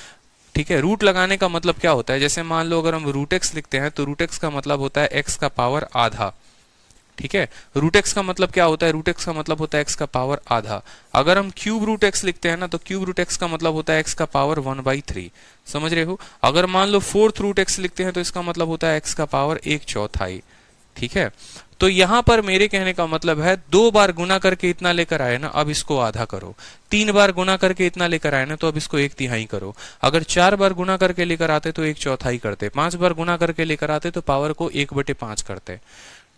ठीक है। रूट लगाने का मतलब क्या होता है, जैसे मान लो अगर हम रूट एक्स लिखते हैं तो रूट एक्स का मतलब होता है एक्स का पावर आधा, ठीक है। रूट एक्स का मतलब क्या होता है, रूट एक्स का मतलब होता है एक्स का पावर आधा। अगर हम क्यूब रूट एक्स लिखते हैं ना तो क्यूब रूट एक्स का मतलब होता है एक्स का पावर 1/3। समझ रहे हो। अगर मान लो फोर्थ रूट एक्स लिखते हैं तो इसका मतलब होता है एक्स का पावर 1/4, ठीक है। तो यहां पर मेरे कहने का मतलब है 2 बार गुना करके इतना लेकर आए ना, अब इसको आधा करो। 3 बार गुना करके इतना लेकर आए ना तो अब इसको 1/3 करो। अगर 4 बार गुना करके लेकर आते तो 1/4 करते, 5 बार गुना करके लेकर आते तो पावर को 1/5 करते,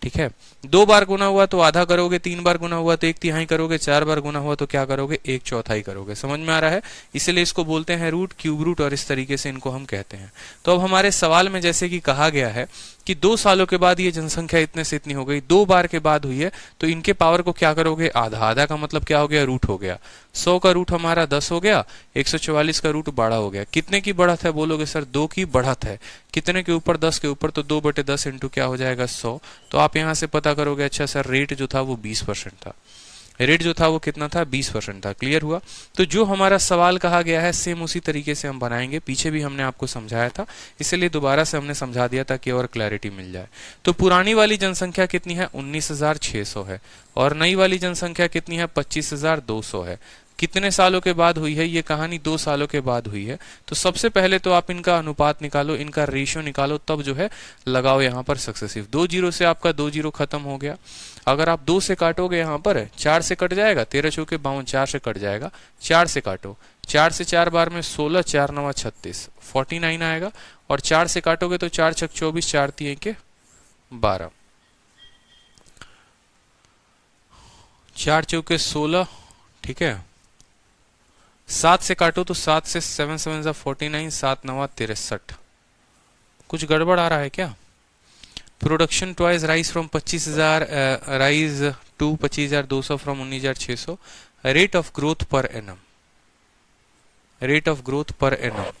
ठीक है। 2 बार गुना हुआ तो आधा करोगे, 3 बार गुना हुआ तो 1/3 करोगे, 4 बार गुना हुआ तो क्या करोगे, 1/4 करोगे। समझ में आ रहा है। इसलिए इसको बोलते हैं रूट, क्यूब रूट, और इस तरीके से इनको हम कहते हैं। तो अब हमारे सवाल में जैसे कि कहा गया है कि 2 सालों के बाद ये जनसंख्या इतने से इतनी हो गई, 2 बार के बाद हुई है, तो इनके पावर को क्या करोगे, आधा। आधा का मतलब क्या हो गया, रूट हो गया। 100 का रूट हमारा 10 हो गया, 144 का रूट 12 हो गया। कितने की बढ़त है, बोलोगे सर 2 की बढ़त है। कितने के ऊपर, 10 के ऊपर, तो 2/10 इंटू क्या हो जाएगा, 100। तो आप यहां से पता करोगे अच्छा सर रेट जो था वो 20% था। रेट जो था वो कितना था, 20% था। क्लियर हुआ। तो जो हमारा सवाल कहा गया है सेम उसी तरीके से हम बनाएंगे। पीछे भी हमने आपको समझाया था, इसलिए दोबारा से हमने समझा दिया ताकि और क्लैरिटी मिल जाए। तो पुरानी वाली जनसंख्या कितनी है, 19,600 है, और नई वाली जनसंख्या कितनी है, 25,200 है। कितने सालों के बाद हुई है ये कहानी, 2 सालों के बाद हुई है। तो सबसे पहले तो आप इनका अनुपात निकालो, इनका रेशियो निकालो, तब जो है लगाओ यहाँ पर सक्सेसिव। 2 जीरो से आपका 2 जीरो खत्म हो गया। अगर आप 2 से काटोगे यहाँ पर 4 से कट जाएगा, 13 चौके 52, 4 से कट जाएगा, 4 से काटो, 4 से 4 बार में 16, 4 9 36, 49 आएगा। और 4 से काटोगे तो 4 छक 24, 4 3 12, 4 चौके 16, ठीक है। 7 से काटो तो 7 से 7 7 49, 7 9 63। कुछ गड़बड़ आ रहा है क्या। Production twice rise from 25,000 rise to 25,200 from 19,600। Rate of growth per annum, rate of growth per annum.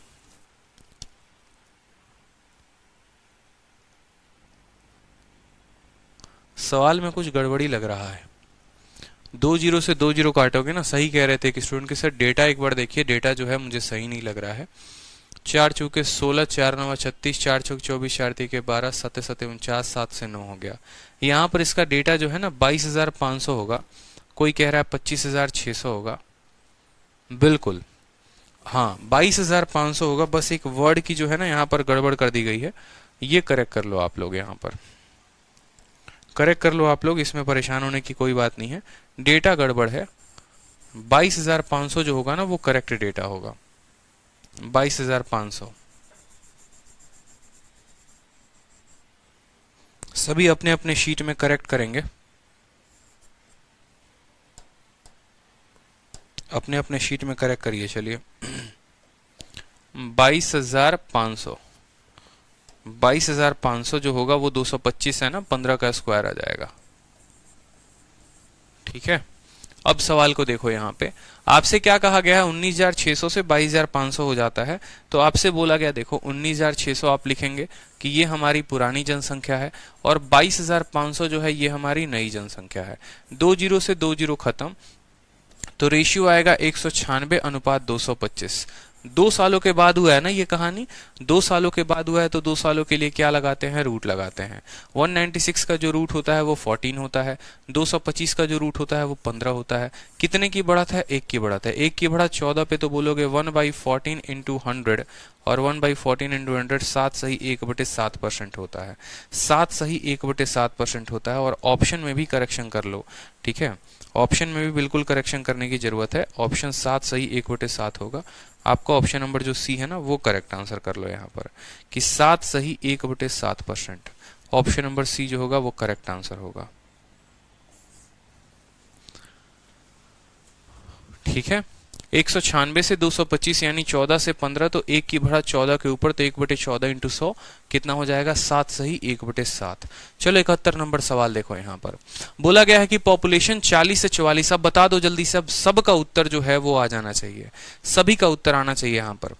सवाल में कुछ गड़बड़ी लग रहा है। 2 जीरो से 2 जीरो काटोगे ना, सही कह रहे थे कि स्टूडेंट के सर डेटा एक बार देखिए, डेटा जो है मुझे सही नहीं लग रहा है। 4 चौके 16, 4 9 36, 4 चौक 24, 4 3 12, 7 7 49, 7 से 9 हो गया। यहाँ पर इसका डेटा जो है ना 22,500 होगा, कोई कह रहा है 25,600 होगा। बिल्कुल हाँ 22,500 होगा। बस एक वर्ड की जो है ना यहाँ पर गड़बड़ कर दी गई है, ये करेक्ट कर लो आप लोग, यहाँ पर करेक्ट कर लो आप लोग, इसमें परेशान होने की कोई बात नहीं है। डेटा गड़बड़ है, 22,500 जो होगा ना वो करेक्ट डेटा होगा। 22,500। सभी अपने अपने शीट में करेक्ट करेंगे, अपने अपने शीट में करेक्ट करिए। चलिए 22,500, 22,500 जो होगा वो 225 है ना, 15 का स्क्वायर आ जाएगा। ठीक है, अब सवाल को देखो, यहाँ पे आपसे क्या कहा गया है, 19,600 से 22,500 हो जाता है। तो आपसे बोला गया, देखो 19,600 आप लिखेंगे कि ये हमारी पुरानी जनसंख्या है, और 22,500 जो है ये हमारी नई जनसंख्या है। 2 जीरो से 2 जीरो खत्म, तो रेशियो आएगा 196:225। 2 सालों के बाद हुआ है ना ये कहानी, 2 सालों के बाद हुआ है, तो 2 सालों के लिए क्या लगाते हैं, रूट लगाते हैं। 196 का जो रूट होता है वो 14 होता है, 225 का जो रूट होता है वो 15 होता है। कितने की बढ़त है, 1 की बढ़त है। 1 की बढ़त 14 पे, तो बोलोगे 1/14 इंटू 100, और 1/14 इंटू 100 7 सही 1/7% होता है। 7 सही 1/7% होता है। और ऑप्शन में भी करेक्शन कर लो, ठीक है, ऑप्शन में भी बिल्कुल करेक्शन करने की जरूरत है। ऑप्शन 7 सही 1/7 होगा। आपका ऑप्शन नंबर जो सी है ना वो करेक्ट आंसर कर लो यहाँ पर, कि 7 सही 1/7%। ऑप्शन नंबर सी जो होगा वो करेक्ट आंसर होगा। ठीक है, 196 से 225 यानी 14 से 15, तो 1 की बढ़त 14 के ऊपर, तो 1/14 इंटू 100 कितना हो जाएगा, 7 सही 1/7। चलो 71 नंबर सवाल देखो, यहाँ पर बोला गया है कि पॉपुलेशन 40 से 44। अब बता दो जल्दी से, अब सबका उत्तर जो है वो आ जाना चाहिए, सभी का उत्तर आना चाहिए यहाँ पर।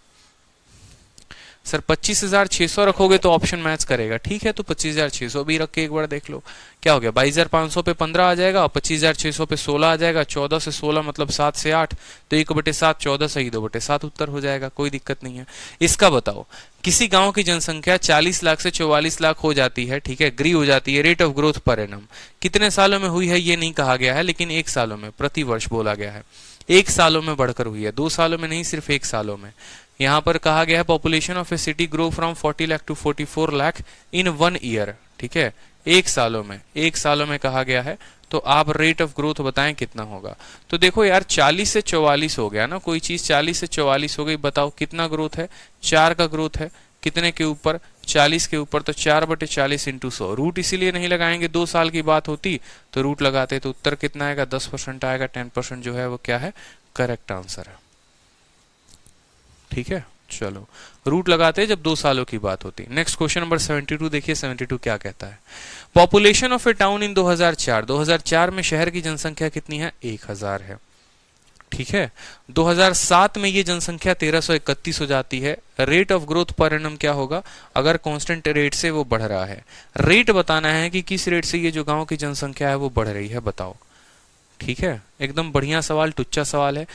सर 25,600 रखोगे तो ऑप्शन मैच करेगा, ठीक है, तो 25,600 भी रख के एक बार देख लो क्या हो गया। 22,500 पे 15 आ जाएगा, और 25,600 पे 16 आ जाएगा। 14 से 16 मतलब 7 से 8, तो 1/7, 14 सही 2/7 उत्तर हो जाएगा, कोई दिक्कत नहीं है। इसका बताओ, किसी गांव की जनसंख्या 40 लाख से 44 लाख हो जाती है, ठीक है, ग्री हो जाती है, rate of growth per annum कितने सालों में हुई है ये नहीं कहा गया है, लेकिन 1 सालों में, प्रति वर्ष बोला गया है। 1 सालों में बढ़कर हुई है, 2 सालों में नहीं, सिर्फ 1 सालों में। यहाँ पर कहा गया है population of a city grow from 40 lakh to 44 lakh in 1 year, ठीक है, 1 सालों में, 1 सालों में कहा गया है। तो आप रेट ऑफ ग्रोथ बताएं कितना होगा। तो देखो यार 40 से 44 हो गया ना, कोई चीज 40 से 44 हो गई, बताओ कितना ग्रोथ है, 4 का ग्रोथ है। कितने के ऊपर, 40 के ऊपर, तो 4/40 इंटू 100। रूट इसीलिए नहीं लगाएंगे, 2 साल की बात होती तो रूट लगाते, तो उत्तर कितना आएगा, 10% आएगा। 10% जो है वो क्या है, करेक्ट आंसर है। ठीक है, चलो रूट लगाते हैं जब 2 सालों की बात होती। नेक्स्ट क्वेश्चन नंबर 72 देखिए, 72 क्या कहता है। Population of A town in 2004, 2004 में शहर की जनसंख्या कितनी है, 1000 है, ठीक है। 2007 में ये जनसंख्या 1331 हो जाती है। Rate of growth per annum क्या होगा, अगर कांस्टेंट रेट से वो बढ़ रहा है। रेट बताना है कि किस रेट से ये जो गांव की जनसंख्या है वो बढ़ रही है, बताओ। ठीक है, एकदम बढ़िया सवाल, टुच्चा सवाल है।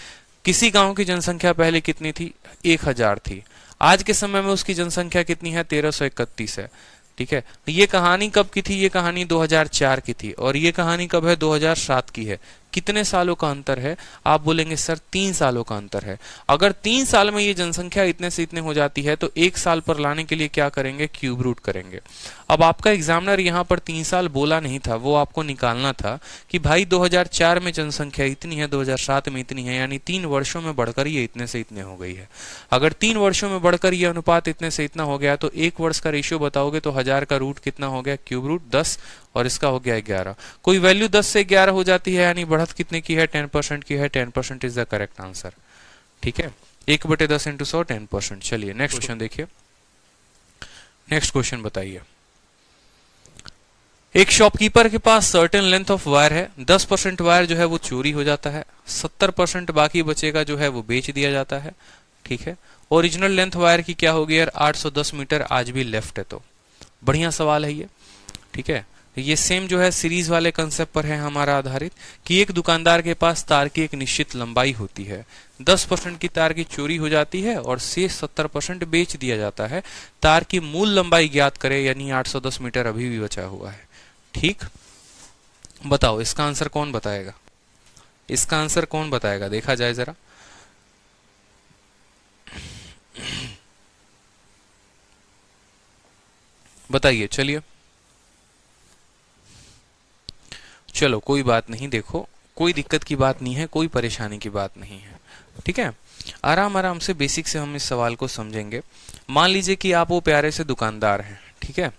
किसी गांव की जनसंख्या पहले कितनी थी, 1000 थी। आज के समय में उसकी जनसंख्या कितनी है, 1331 है, ठीक है। ये कहानी कब की थी, ये कहानी 2004 की थी, और ये कहानी कब है, 2007 की है। कितने सालों का अंतर है, आप बोलेंगे सर 3 सालों का अंतर है। अगर 3 साल में ये जनसंख्या इतने से इतने हो जाती है, तो 1 साल पर लाने के लिए क्या करेंगे, क्यूब रूट करेंगे। अब आपका एग्जामिनर यहाँ पर 3 साल बोला नहीं था, वो आपको निकालना था कि भाई 2004 में जनसंख्या इतनी है, 2007 में इतनी है, यानी 3 वर्षों में बढ़कर ये इतने से इतने हो गई है। अगर 3 वर्षों में बढ़कर ये अनुपात इतने से इतना हो गया, तो 1 वर्ष का रेशियो बताओगे तो 1000 का रूट कितना हो गया, क्यूब रूट 10, और इसका हो गया 11। कोई वैल्यू 10 से 11 हो जाती है, यानी बढ़त कितने की है, 10% की है। 10% इज द करेक्ट आंसर, ठीक है। 1/10 इंटू 100 10%। चलिए नेक्स्ट क्वेश्चन देखिए। नेक्स्ट क्वेश्चन बताइए, एक शॉपकीपर के पास सर्टेन लेंथ ऑफ वायर है, 10% वायर जो है वो चोरी हो जाता है, 70% बाकी बचेगा जो है वो बेच दिया जाता है, ठीक है। ओरिजिनल लेंथ वायर की क्या होगी यार, 810 मीटर आज भी लेफ्ट है। तो बढ़िया सवाल है ये, ठीक है। ये सेम जो है सीरीज वाले कंसेप्ट पर है हमारा आधारित, कि एक दुकानदार के पास तार की एक निश्चित लंबाई होती है, 10% की तार की चोरी हो जाती है और शेष 70% बेच दिया जाता है। तार की मूल लंबाई ज्ञात करें, यानी 810 मीटर अभी भी बचा हुआ है, ठीक। बताओ इसका आंसर कौन बताएगा, इसका आंसर कौन बताएगा, देखा जाए जरा। बताइए, चलिए। चलो कोई बात नहीं, देखो कोई दिक्कत की बात नहीं है, कोई परेशानी की बात नहीं है। ठीक है, आराम आराम से बेसिक से हम इस सवाल को समझेंगे। मान लीजिए कि आप वो प्यारे से दुकानदार हैं, ठीक है,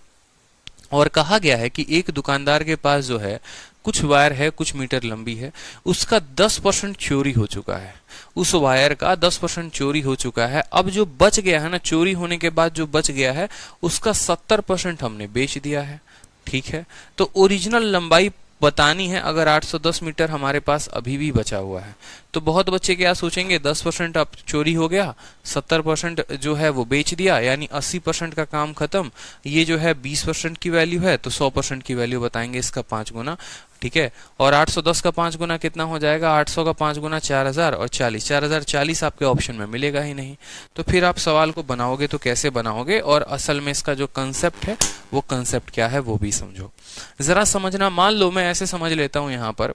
और कहा गया है कि एक दुकानदार के पास जो है कुछ वायर है, कुछ मीटर लंबी है, उसका 10% चोरी हो चुका है, उस वायर का 10% चोरी हो चुका है। अब जो बच गया है ना, चोरी होने के बाद जो बच गया है उसका 70% हमने बेच दिया है। ठीक है, तो ओरिजिनल लंबाई बतानी है। अगर 810 मीटर हमारे पास अभी भी बचा हुआ है तो बहुत बच्चे क्या सोचेंगे, 10% अब चोरी हो गया, 70% जो है वो बेच दिया, यानी 80% का काम खत्म। ये जो है 20% की वैल्यू है तो 100% की वैल्यू बताएंगे इसका 5 गुना। ठीक है, और 810 का 5 गुना कितना हो जाएगा, 800 का 5 गुना 4000 और 4040 आपके ऑप्शन में मिलेगा ही नहीं। तो फिर आप सवाल को बनाओगे तो कैसे बनाओगे, और असल में इसका जो कंसेप्ट है वो कंसेप्ट क्या है वो भी समझो। जरा समझना, मान लो मैं ऐसे समझ लेता हूं, यहां पर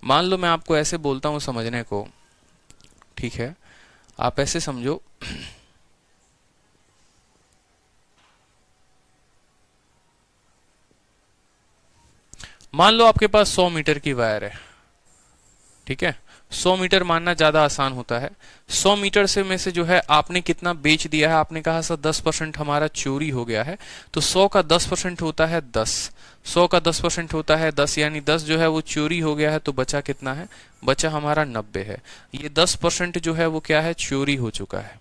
मान लो मैं आपको ऐसे बोलता हूं समझने को। ठीक है, आप ऐसे समझो मान लो आपके पास 100 मीटर की वायर है। ठीक है, 100 मीटर मानना ज्यादा आसान होता है। 100 मीटर से में से जो है आपने कितना बेच दिया है, आपने कहा सर 10% हमारा चोरी हो गया है, तो 100 का 10% होता है 10, 100 का 10% होता है 10, यानी 10 जो है वो चोरी हो गया है, तो बचा कितना है, बचा हमारा 90 है। ये 10% जो है वो क्या है, चोरी हो चुका है।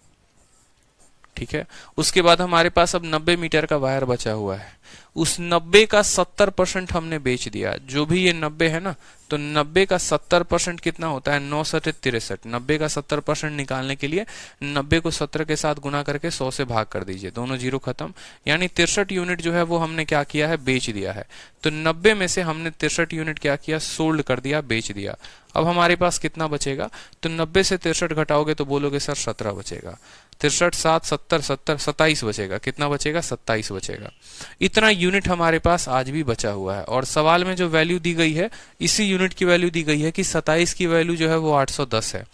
ठीक है, उसके बाद हमारे पास अब 90 मीटर का वायर बचा हुआ है, उस 90 का 70% हमने बेच दिया। जो भी ये 90 है ना, तो 90 का 70% कितना होता है, 9 सटे 63। 90 का 70% निकालने के लिए 90 को 17 के साथ गुना करके 100 से भाग कर दीजिए, दोनों जीरो खत्म, यानी 63 यूनिट जो है वो हमने क्या किया है, बेच दिया है। तो 90 में से हमने 63 यूनिट क्या किया, सोल्ड कर दिया, बेच दिया। अब हमारे पास कितना बचेगा, तो 90 से 63 घटाओगे तो बोलोगे सर 17 बचेगा। 63 7 70 70 27 बचेगा। कितना बचेगा, 27 बचेगा। इतना यूनिट हमारे पास आज भी बचा हुआ है, और सवाल में जो वैल्यू दी गई है, इसी यूनिट की वैल्यू दी गई है कि 27 की वैल्यू जो है वो 810 है।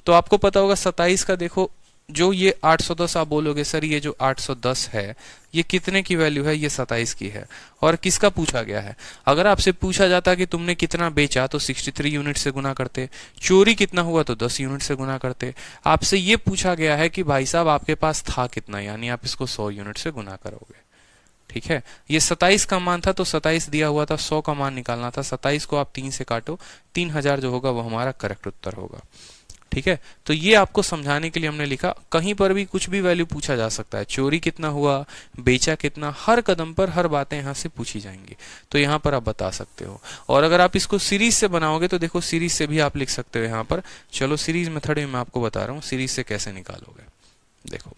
तो आपको पता होगा 27 का, देखो जो ये 810 आप बोलोगे सर ये जो 810 है ये कितने की वैल्यू है, ये 27 की है। और किसका पूछा गया है, अगर आपसे पूछा जाता कि तुमने कितना बेचा तो 63 यूनिट से गुना करते, चोरी कितना हुआ तो 10 यूनिट से गुना करते। आपसे ये पूछा गया है कि भाई साहब आपके पास था कितना, यानी आप इसको 100 यूनिट से गुना करोगे। ठीक है, ये 27 का मान था तो 27 दिया हुआ था, 100 का मान निकालना था। 27 को आप 3 से काटो, 3000 जो होगा वो हमारा करेक्ट उत्तर होगा। ठीक है, तो ये आपको समझाने के लिए हमने लिखा। कहीं पर भी कुछ भी वैल्यू पूछा जा सकता है, चोरी कितना हुआ, बेचा कितना, हर कदम पर हर बातें यहां से पूछी जाएंगी, तो यहां पर आप बता सकते हो। और अगर आप इसको सीरीज से बनाओगे तो देखो सीरीज से भी आप लिख सकते हो यहां पर। चलो सीरीज मेथड में मैं आपको बता रहा हूं सीरीज से कैसे निकालोगे। देखो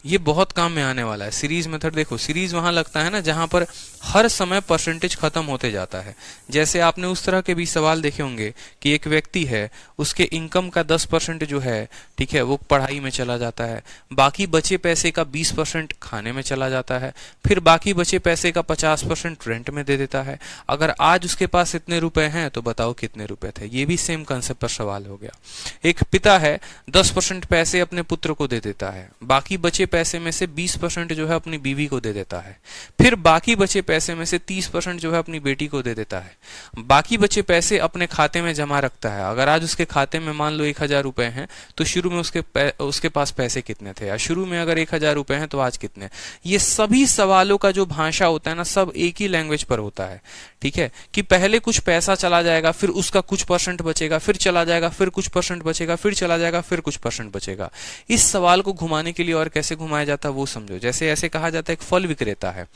ये बहुत काम में आने वाला है सीरीज मेथड। देखो सीरीज वहां लगता है ना जहां पर हर समय परसेंटेज खत्म होते जाता है। जैसे आपने उस तरह के भी सवाल देखे होंगे कि एक व्यक्ति है, उसके इनकम का 10% जो है, ठीक है, वो पढ़ाई में चला जाता है, बाकी बचे पैसे का 20% खाने में चला जाता है, फिर बाकी बचे पैसे का 50% रेंट में दे देता है। अगर आज उसके पास इतने रुपए हैं तो बताओ कितने रुपए थे। ये भी सेम कंसेप्ट पर सवाल हो गया। एक पिता है, 10% पैसे अपने पुत्र को दे देता है, बाकी बचे पैसे में से 20% जो है अपनी बीवी को दे देता है, फिर बाकी बचे पैसे में से 30% जो है अपनी बेटी को दे देता है, बाकी बचे पैसे अपने खाते में जमा रखता है। अगर आज उसके खाते में मान लो 1000 रुपए हैं तो शुरू में उसके पास पैसे कितने थे, या शुरू में अगर 1000 रुपए हैं तो आज कितने। ये सभी सवालों का जो भाषा होता है ना, सब एक ही लैंग्वेज पर होता है। ठीक है, कि पहले कुछ पैसा चला जाएगा, फिर उसका कुछ परसेंट बचेगा, फिर चला जाएगा, फिर कुछ परसेंट बचेगा, फिर चला जाएगा, फिर कुछ परसेंट बचेगा। इस सवाल को घुमाने के लिए और कैसे घुमाया जाता है वो समझो। जैसे ऐसे कहा जाता है एक फल विक्रेता है,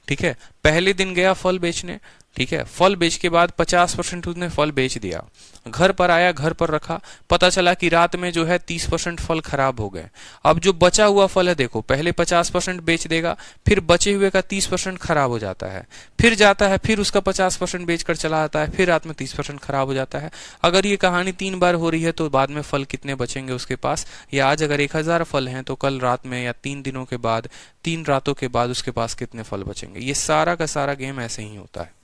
ठीक है, पहले दिन गया फल बेचने, ठीक है, फल बेच के बाद 50% उसने फल बेच दिया, घर पर आया, घर पर रखा, पता चला कि रात में जो है 30% फल खराब हो गए। अब जो बचा हुआ फल है, देखो पहले 50% बेच देगा, फिर बचे हुए का 30% खराब हो जाता है, फिर जाता है, फिर उसका 50% बेचकर चला आता है, फिर रात में 30% खराब हो जाता है। अगर ये कहानी 3 बार हो रही है तो बाद में फल कितने बचेंगे उसके पास, या आज अगर 1000 फल हैं तो कल रात में या 3 दिनों के बाद, 3 रातों के बाद उसके पास कितने फल बचेंगे। ये सारा का सारा गेम ऐसे ही होता है,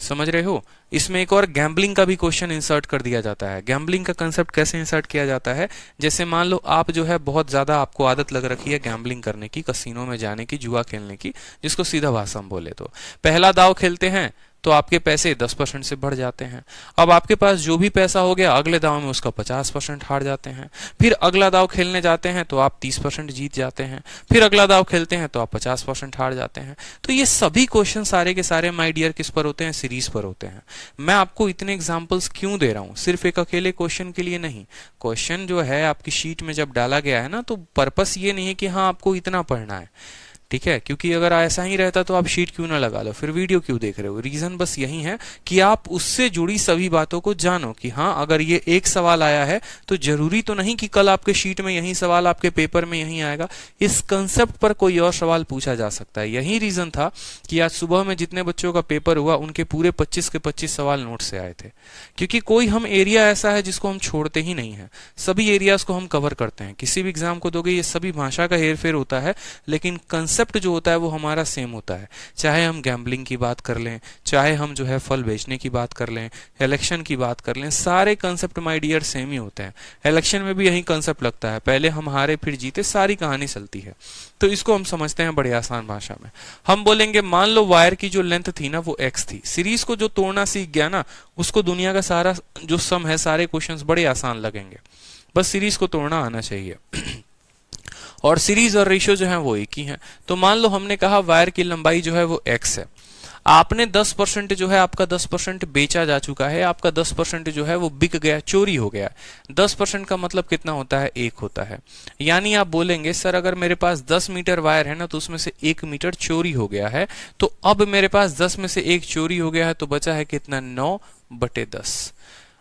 समझ रहे हो। इसमें एक और गैम्बलिंग का भी क्वेश्चन इंसर्ट कर दिया जाता है। गैम्बलिंग का कंसेप्ट कैसे इंसर्ट किया जाता है, जैसे मान लो आप जो है बहुत ज्यादा आपको आदत लग रखी है गैम्बलिंग करने की, कसिनो में जाने की, जुआ खेलने की, जिसको सीधा भाषा में बोले तो पहला दाव खेलते हैं तो आपके पैसे 10% से बढ़ जाते हैं। अब आपके पास जो भी पैसा हो गया अगले दाव में उसका 50% हार जाते हैं। फिर अगला दाव खेलने जाते हैं तो आप 30% जीत जाते हैं। फिर अगला दाव खेलते हैं तो आप 50% हार जाते हैं। तो ये सभी क्वेश्चन सारे के सारे माय डियर किस पर होते हैं? सीरीज पर होते हैं। मैं आपको इतने एग्जांपल्स क्यों दे रहा हूं? सिर्फ एक अकेले क्वेश्चन के लिए नहीं। क्वेश्चन जो है आपकी शीट में जब डाला गया है ना, तो पर्पस ये नहीं है कि हाँ आपको इतना पढ़ना है, ठीक है? क्योंकि अगर ऐसा ही रहता तो आप शीट क्यों ना लगा लो, फिर वीडियो क्यों देख रहे हो? रीजन बस यही है कि आप उससे जुड़ी सभी बातों को जानो कि हाँ अगर ये एक सवाल आया है तो जरूरी तो नहीं कि कल आपके शीट में यही सवाल आपके पेपर में यही आएगा। इस कंसेप्ट पर कोई और सवाल पूछा जा सकता है। यही रीजन था कि आज सुबह में जितने बच्चों का पेपर हुआ उनके पूरे 25 के 25 सवाल नोट से आए थे, क्योंकि कोई हम एरिया ऐसा है जिसको हम छोड़ते ही नहीं है। सभी एरियाज को हम कवर करते हैं। किसी भी एग्जाम को दोगे, ये सभी भाषा का हेरफेर होता है, लेकिन कंसेप्ट जो होता है वो हमारा सेम होता है। चाहे हम गैम्बलिंग की बात कर लें, चाहे हम जो है फल बेचने की बात कर लें, इलेक्शन की बात कर लें, सारे कंसेप्ट माय डियर सेम ही होते हैं। इलेक्शन में भी यही कंसेप्ट लगता है, पहले हम हारे फिर जीते, सारी कहानी चलती है। तो इसको हम समझते हैं बड़ी आसान भाषा में। हम बोलेंगे मान लो वायर की जो लेंथ थी ना वो x थी। सीरीज को जो तोड़ना सीख गया ना, उसको दुनिया का सारा जो सम है, सारे क्वेश्चंस बड़े आसान लगेंगे। बस सीरीज को तोड़ना आना चाहिए। और सीरीज और रेशियो जो है वो एक ही है। तो मान लो हमने कहा वायर की लंबाई जो है वो x है। आपने 10% जो है, आपका 10% बेचा जा चुका है, आपका 10% जो है वो बिक गया, चोरी हो गया। 10% का मतलब कितना होता है? 1 होता है। यानी आप बोलेंगे सर अगर मेरे पास 10 मीटर वायर है ना, तो उसमें से 1 मीटर चोरी हो गया है, तो अब मेरे पास 10 में से 1 चोरी हो गया है, तो बचा है कितना? 9/10।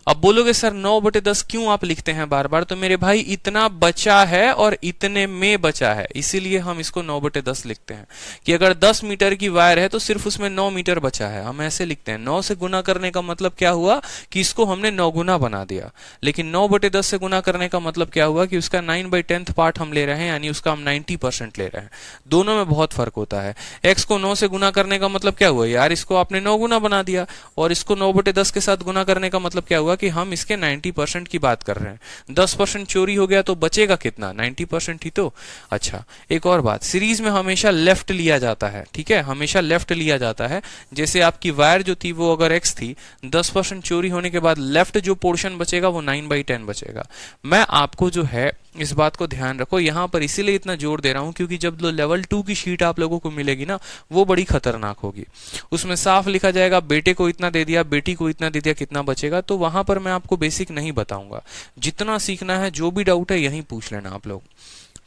अब बोलोगे सर 9/10 क्यों आप लिखते हैं बार बार? तो मेरे भाई इतना बचा है और इतने में बचा है, इसीलिए हम इसको 9/10 लिखते हैं। कि अगर 10 मीटर की वायर है तो सिर्फ उसमें 9 मीटर बचा है, हम ऐसे लिखते हैं। 9 से गुना करने का मतलब क्या हुआ कि इसको हमने 9 गुना बना दिया। लेकिन 9/10 से गुना करने का मतलब क्या हुआ कि उसका 9/10 पार्ट हम ले रहे हैं, यानी उसका हम 90% ले रहे हैं। दोनों में बहुत फर्क होता है। x को 9 से गुना करने का मतलब क्या हुआ? यार इसको आपने 9 गुना बना दिया। और इसको 9/10 के साथ गुना करने का मतलब क्या हुआ कि हम इसके 90% की बात कर रहे हैं। 10% चोरी हो गया तो बचेगा कितना? 90% ही तो। अच्छा, एक और बात, सीरीज में हमेशा लेफ्ट लिया जाता है, ठीक है? हमेशा लेफ्ट लिया जाता है। जैसे आपकी वायर जो थी वो अगर x थी, 10% चोरी होने के बाद लेफ्ट जो पोर्शन बचेगा वो 9/10 बचेगा। मैं आपको जो है इस बात को ध्यान रखो, यहां पर इसीलिए इतना जोर दे रहा हूं क्योंकि जब लेवल 2 की शीट आप लोगों को मिलेगी ना, वो बड़ी खतरनाक होगी। उसमें साफ लिखा जाएगा बेटे को इतना दे दिया, बेटी को इतना दे दिया, कितना बचेगा। तो वहां पर मैं आपको बेसिक नहीं बताऊंगा। जितना सीखना है, जो भी डाउट है यही पूछ लेना आप लोग,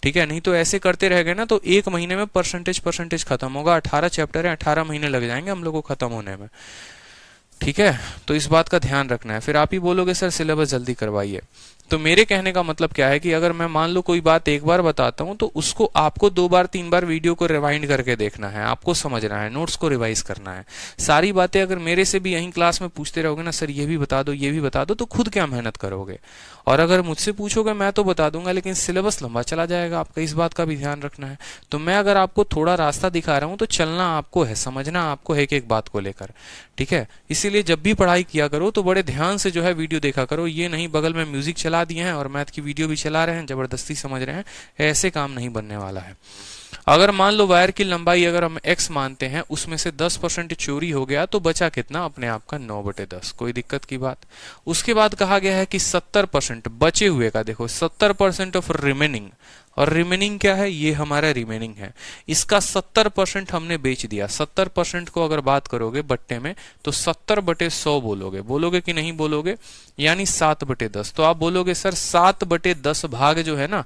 ठीक है? नहीं तो ऐसे करते रह गए ना तो एक महीने में परसेंटेज खत्म होगा। 18 चैप्टर है, 18 महीने लग जाएंगे हम लोग को खत्म होने में, ठीक है? तो इस बात का ध्यान रखना है। फिर आप ही बोलोगे सर सिलेबस जल्दी करवाइए। तो मेरे कहने का मतलब क्या है कि अगर मैं मान लो कोई बात एक बार बताता हूं तो उसको आपको 2 बार 3 बार वीडियो को रिवाइंड करके देखना है, आपको समझना है, नोट्स को रिवाइज करना है। सारी बातें अगर मेरे से भी यहीं क्लास में पूछते रहोगे ना, सर ये भी बता दो, ये भी बता दो, तो खुद क्या मेहनत करोगे? और अगर मुझसे पूछोगे मैं तो बता दूंगा, लेकिन सिलेबस लंबा चला जाएगा आपका, इस बात का भी ध्यान रखना है। तो मैं अगर आपको थोड़ा रास्ता दिखा रहा हूं तो चलना आपको है, समझना आपको है एक एक बात को लेकर, ठीक है? इसीलिए जब भी पढ़ाई किया करो तो बड़े ध्यान से जो है वीडियो देखा करो। ये नहीं बगल में म्यूजिक चला दिए हैं और मैथ की वीडियो भी चला रहे हैं, जबरदस्ती समझ रहे हैं, ऐसे काम नहीं बनने वाला है। अगर मान लो वायर की लंबाई अगर हम x मानते हैं, उसमें से 10% चोरी हो गया तो बचा कितना? अपने आप का 9/10। कोई दिक्कत की बात? उसके बाद कहा गया है कि 70% बचे हुए का, देखो 70% ऑफ रिमेनिंग, और रिमेनिंग क्या है? ये हमारा रिमेनिंग है। इसका 70% हमने बेच दिया। 70% को अगर बात करोगे बट्टे में तो 70/100 बोलोगे, बोलोगे कि नहीं बोलोगे? यानी 7/10। तो आप बोलोगे सर 7/10 भाग जो है ना,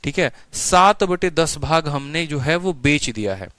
ठीक है, 7/10 भाग हमने जो है वो बेच दिया है,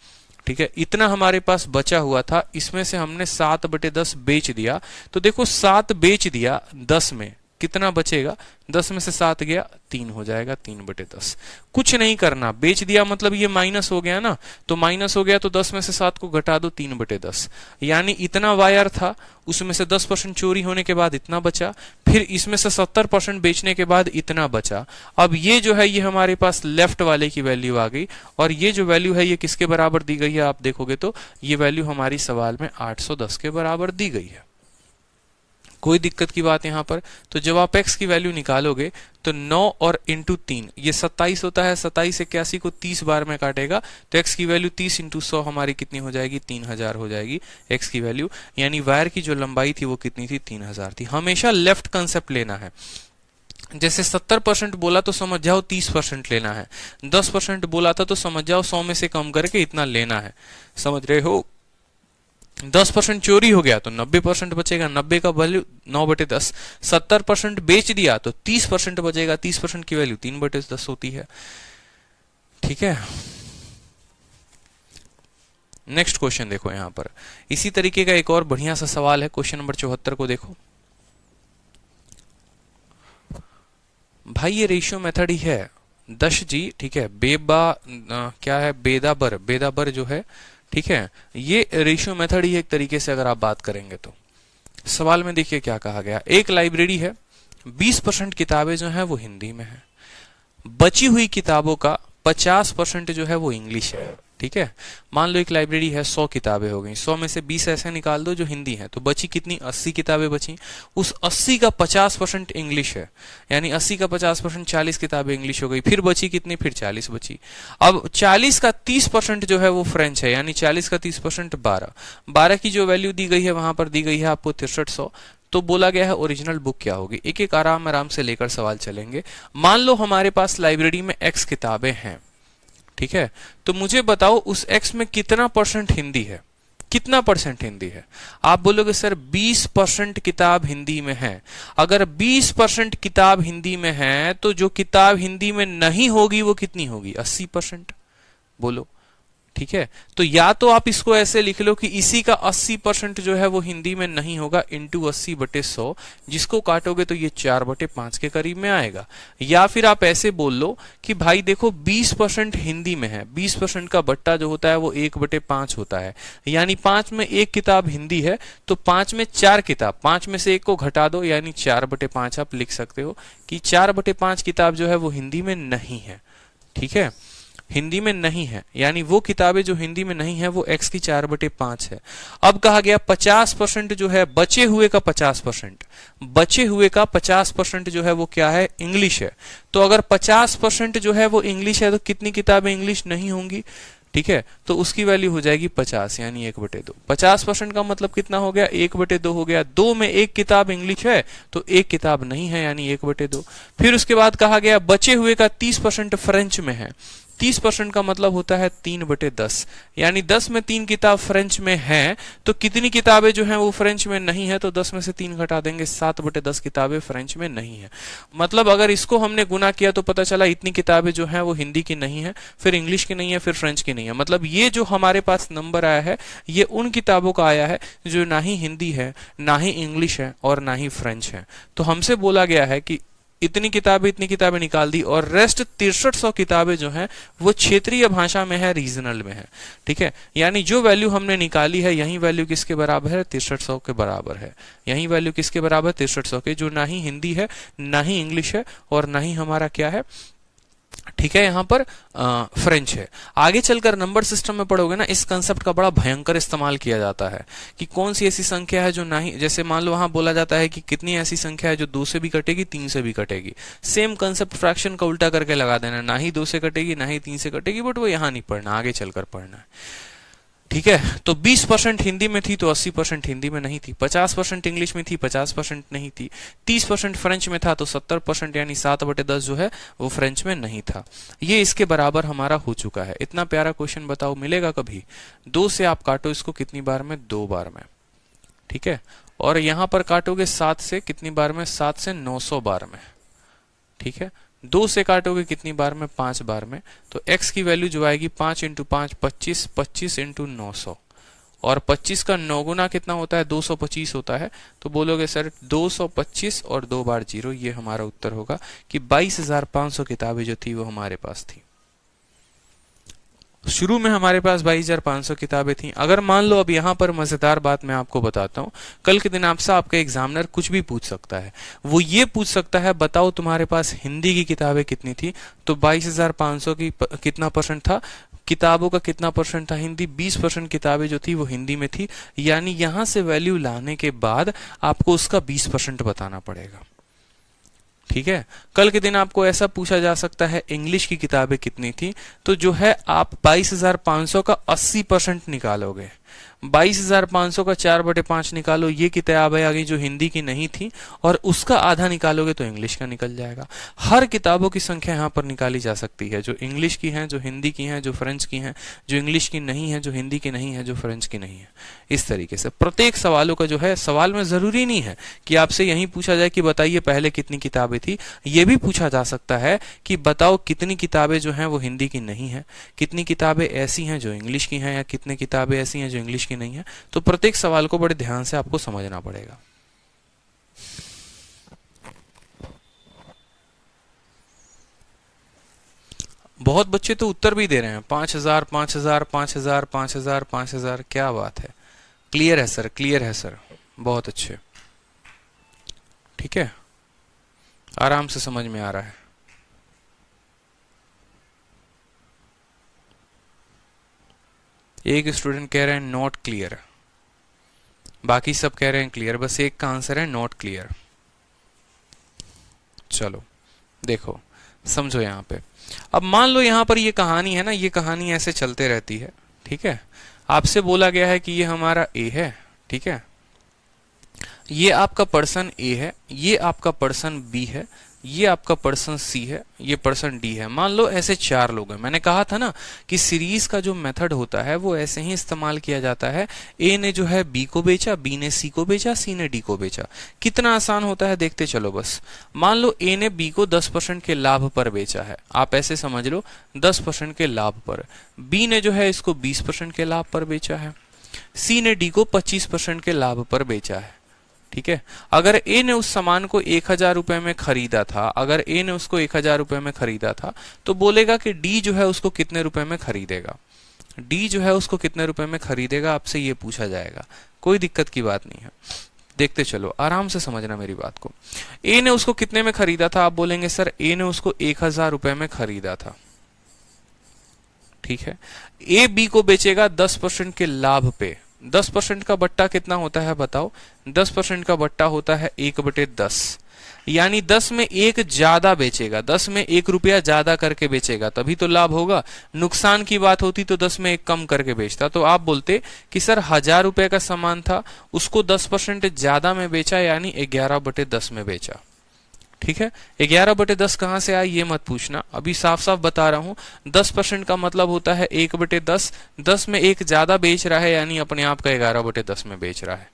ठीक है? इतना हमारे पास बचा हुआ था, इसमें से हमने 7/10 बेच दिया। तो देखो 7 बेच दिया, 10 में कितना बचेगा? 10 में से 7 गया, 3 हो जाएगा, 3/10। कुछ नहीं करना, बेच दिया मतलब ये माइनस हो गया ना, तो माइनस हो गया तो 10 में से 7 को घटा दो, 3/10। यानी इतना वायर था, उसमें से 10% चोरी होने के बाद इतना बचा, फिर इसमें से 70% बेचने के बाद इतना बचा। अब ये जो है ये हमारे पास लेफ्ट वाले की वैल्यू आ गई, और ये जो वैल्यू है ये किसके बराबर दी गई है? आप देखोगे तो ये वैल्यू हमारी सवाल में 810 के बराबर दी गई है, कोई दिक्कत की बात यहाँ पर। तो जब आप x की वैल्यू निकालोगे तो 9 और इंटू 3 ये 27 होता है, 27 81 को 30 बार में काटेगा तो x की वैल्यू 30 इंटू 100 हमारी कितनी हो जाएगी, 3000 हो जाएगी x की वैल्यू। यानी वायर की जो लंबाई थी वो कितनी थी, 3000 थी। हमेशा लेफ्ट कंसेप्ट लेना है। जैसे 70% बोला तो समझ जाओ 30% लेना है, 10% बोला था तो समझ जाओ 100 में से कम करके इतना लेना है। समझ रहे हो? 10% चोरी हो गया तो 90% बचेगा, 90 का वैल्यू 9/10। 70% बेच दिया तो 30% बचेगा, 30% की वैल्यू 3/10 होती है। ठीक है, नेक्स्ट क्वेश्चन देखो यहां पर इसी तरीके का एक और बढ़िया सा सवाल है। क्वेश्चन नंबर 74 को देखो भाई, ये रेशियो मेथड ही है 10 जी। ठीक है, क्या है, बेदाबर जो है, ठीक है, ये रेशियो मेथड ही एक तरीके से अगर आप बात करेंगे तो। सवाल में देखिए क्या कहा गया, एक लाइब्रेरी है, 20% किताबें जो है वो हिंदी में है, बची हुई किताबों का 50% जो है वो इंग्लिश है। ठीक है, मान लो एक लाइब्रेरी है, 100 किताबें हो गई, 100 में से 20 ऐसे निकाल दो जो हिंदी है, तो बची कितनी, 80 किताबें बची। उस 80 का 50% इंग्लिश है, यानी 80 का 50% 40 किताबें इंग्लिश हो गई। फिर बची कितनी, फिर 40 बची। अब 40 का 30% जो है वो फ्रेंच है, यानी 40 का 30% 12 की जो वैल्यू दी गई है वहां पर दी गई है आपको 6300। तो बोला गया है ओरिजिनल बुक क्या होगी। एक एक आराम से लेकर सवाल चलेंगे। मान लो हमारे पास लाइब्रेरी में x किताबें हैं, ठीक है, तो मुझे बताओ उस x में कितना % हिंदी है, कितना % हिंदी है। आप बोलोगे सर 20% किताब हिंदी में है। अगर 20% किताब हिंदी में है तो जो किताब हिंदी में नहीं होगी वो कितनी होगी, 80%। बोलो, ठीक है। तो या तो आप इसको ऐसे लिख लो कि इसी का 80% जो है वो हिंदी में नहीं होगा, इंटू 80/100, जिसको काटोगे तो ये 4/5 के करीब में आएगा। या फिर आप ऐसे बोल लो कि भाई देखो 20% हिंदी में है, 20% का बट्टा जो होता है वो 1/5 होता है, यानी 5 में एक किताब हिंदी है तो 5 में 4 किताब, 5 में से एक को घटा दो यानी 4/5 आप लिख सकते हो कि 4/5 किताब जो है वो हिंदी में नहीं है। ठीक है, हिंदी में नहीं है, यानी वो किताबें जो हिंदी में नहीं है वो x की 4/5 है। अब कहा गया 50% जो है, बचे हुए का 50% जो है वो क्या है, इंग्लिश है। तो अगर 50% जो है वो इंग्लिश है तो कितनी किताबें इंग्लिश नहीं होंगी, ठीक है, तो उसकी वैल्यू हो जाएगी 50, यानी 1/2। 50% का मतलब कितना हो गया, 1/2 हो गया। 2 में एक किताब इंग्लिश है तो एक किताब नहीं है, यानी 1/2। फिर उसके बाद कहा गया बचे हुए का 30% फ्रेंच में है। 30% का मतलब होता है 3/10, यानी 10 में 3 किताब फ्रेंच में है तो कितनी किताबें जो हैं वो फ्रेंच में नहीं है, तो 10 में से 3 घटा देंगे, 7/10 किताबें फ्रेंच में नहीं है। मतलब अगर इसको हमने गुना किया तो पता चला इतनी किताबें जो हैं वो हिंदी की नहीं है, फिर इंग्लिश की नहीं है, फिर फ्रेंच की नहीं है। मतलब ये जो हमारे पास नंबर आया है ये उन किताबों का आया है जो ना ही हिंदी है, ना ही इंग्लिश है और ना ही फ्रेंच है। तो हमसे बोला गया है कि इतनी किताबें निकाल दी और रेस्ट 6300 किताबें जो हैं वो क्षेत्रीय भाषा में है, रीजनल में है। ठीक है, यानी जो वैल्यू हमने निकाली है यही वैल्यू किसके बराबर है, 6300 के बराबर है। यही वैल्यू किसके बराबर, 6300 के, जो ना ही हिंदी है, ना ही इंग्लिश है और ना ही हमारा क्या है, ठीक है, यहां पर फ्रेंच है। आगे चलकर नंबर सिस्टम में पढ़ोगे ना, इस कंसेप्ट का बड़ा भयंकर इस्तेमाल किया जाता है कि कौन सी ऐसी संख्या है जो ना ही, जैसे मान लो वहां बोला जाता है कि कितनी ऐसी संख्या है जो 2 से भी कटेगी, 3 से भी कटेगी। सेम कंसेप्ट फ्रैक्शन का उल्टा करके लगा देना, ना ही 2 से कटेगी ना ही 3 से कटेगी, बट वो यहां नहीं पढ़ना, आगे चलकर पढ़ना है। ठीक है, तो 20% हिंदी में थी तो 80% हिंदी में नहीं थी, 50% इंग्लिश में थी, 50% नहीं थी, 30% फ्रेंच में था तो 70% यानी 7/10 जो है वो फ्रेंच में नहीं था। ये इसके बराबर हमारा हो चुका है। इतना प्यारा क्वेश्चन बताओ मिलेगा कभी? 2 से आप काटो इसको कितनी बार में, 2 बार में। ठीक है, और यहां पर काटोगे 7 से कितनी बार में, 7 से 900 बार में। ठीक है, 2 से काटोगे कितनी बार में, 5 बार में। तो x की वैल्यू जो आएगी 5 × 5 25, 25 × 900, और 25 का 9 गुना कितना होता है, 225 होता है। तो बोलोगे सर 225 और 2 बार 0, ये हमारा उत्तर होगा कि 22,500 किताबें जो थी वो हमारे पास थी। शुरू में हमारे पास 22,500 किताबें थी। अगर मान लो, अब यहां पर मजेदार बात मैं आपको बताता हूं, कल के दिन आपसे आपका एग्जामिनर कुछ भी पूछ सकता है। वो ये पूछ सकता है बताओ तुम्हारे पास हिंदी की किताबें कितनी थी, तो 22,500 की कितना % था, किताबों का कितना परसेंट था हिंदी, 20% किताबें जो थी वो हिंदी में थी, यानी यहां से वैल्यू लाने के बाद आपको उसका 20% बताना पड़ेगा। ठीक है, कल के दिन आपको ऐसा पूछा जा सकता है इंग्लिश की किताबें कितनी थी, तो जो है आप 22,500 का 80% निकालोगे। 22,500 का 4/5 निकालो, ये किताबें आ गई जो हिंदी की नहीं थी, और उसका आधा निकालोगे तो इंग्लिश का निकल जाएगा। हर किताबों की संख्या यहाँ पर निकाली जा सकती है, जो इंग्लिश की हैं, जो हिंदी की हैं, जो फ्रेंच की हैं, जो इंग्लिश की नहीं है, जो हिंदी की नहीं है, जो फ्रेंच की नहीं है। इस तरीके से प्रत्येक सवालों का जो है, सवाल में जरूरी नहीं है कि आपसे यही पूछा जाए कि बताइए पहले कितनी किताबें थी, ये भी पूछा जा सकता है कि बताओ कितनी किताबें जो हैं वो हिंदी की नहीं है, कितनी किताबें ऐसी हैं जो इंग्लिश की हैं, या कितनी किताबें ऐसी हैं जो इंग्लिश की नहीं है। तो प्रत्येक सवाल को बड़े ध्यान से आपको समझना पड़ेगा। बहुत बच्चे तो उत्तर भी दे रहे हैं 5,000 5,000 5,000 5,000 5,000, क्या बात है। क्लियर है सर, क्लियर है सर, बहुत अच्छे। ठीक है, आराम से समझ में आ रहा है। एक स्टूडेंट कह रहे हैं नॉट क्लियर, बाकी सब कह रहे हैं क्लियर, बस एक का आंसर है नॉट क्लियर। चलो देखो, समझो यहां पे। अब मान लो यहां पर ये कहानी है ना, ये कहानी ऐसे चलते रहती है। ठीक है, आपसे बोला गया है कि ये हमारा ए है। ठीक है, ये आपका पर्सन ए है, ये आपका पर्सन बी है, ये आपका पर्सन सी है, ये पर्सन डी है। मान लो ऐसे 4 लोग हैं। मैंने कहा था ना कि सीरीज का जो मेथड होता है वो ऐसे ही इस्तेमाल किया जाता है। ए ने जो है बी को बेचा, बी ने सी को बेचा, सी ने डी को बेचा। कितना आसान होता है देखते चलो बस। मान लो ए ने बी को 10% के लाभ पर बेचा है, आप ऐसे समझ लो 10% के लाभ पर। बी ने जो है इसको 20% के लाभ पर बेचा है, सी ने डी को 25% के लाभ पर बेचा है। ठीक है, अगर ए ने उस सामान को 1,000 रुपए में खरीदा था, अगर ए ने उसको 1,000 रुपए में खरीदा था, तो बोलेगा कि डी जो है उसको कितने रुपए में खरीदेगा। डी जो है उसको कितने रुपए में खरीदेगा, आपसे ये पूछा जाएगा। कोई दिक्कत की बात नहीं है, देखते चलो, आराम से समझना मेरी बात को। ए ने उसको कितने में खरीदा था, आप बोलेंगे सर ए ने उसको 1,000 रुपए में खरीदा था। ठीक है, ए बी को बेचेगा 10% के लाभ पे। 10% का बट्टा कितना होता है बताओ, 10% का बट्टा होता है 1/10, यानी 10 में 1 ज्यादा बेचेगा, 10 में 1 रुपया ज्यादा करके बेचेगा, तभी तो लाभ होगा। नुकसान की बात होती तो 10 में 1 कम करके बेचता। तो आप बोलते कि सर 1,000 रुपए का सामान था, उसको 10% ज्यादा में बेचा, यानी 11/10 में बेचा। ठीक है, 11/10 कहां से आया ये मत पूछना, अभी साफ साफ बता रहा हूं। 10% का मतलब होता है 1/10, 10 में 1 ज्यादा बेच रहा है, यानी अपने आप का 11/10 में बेच रहा है।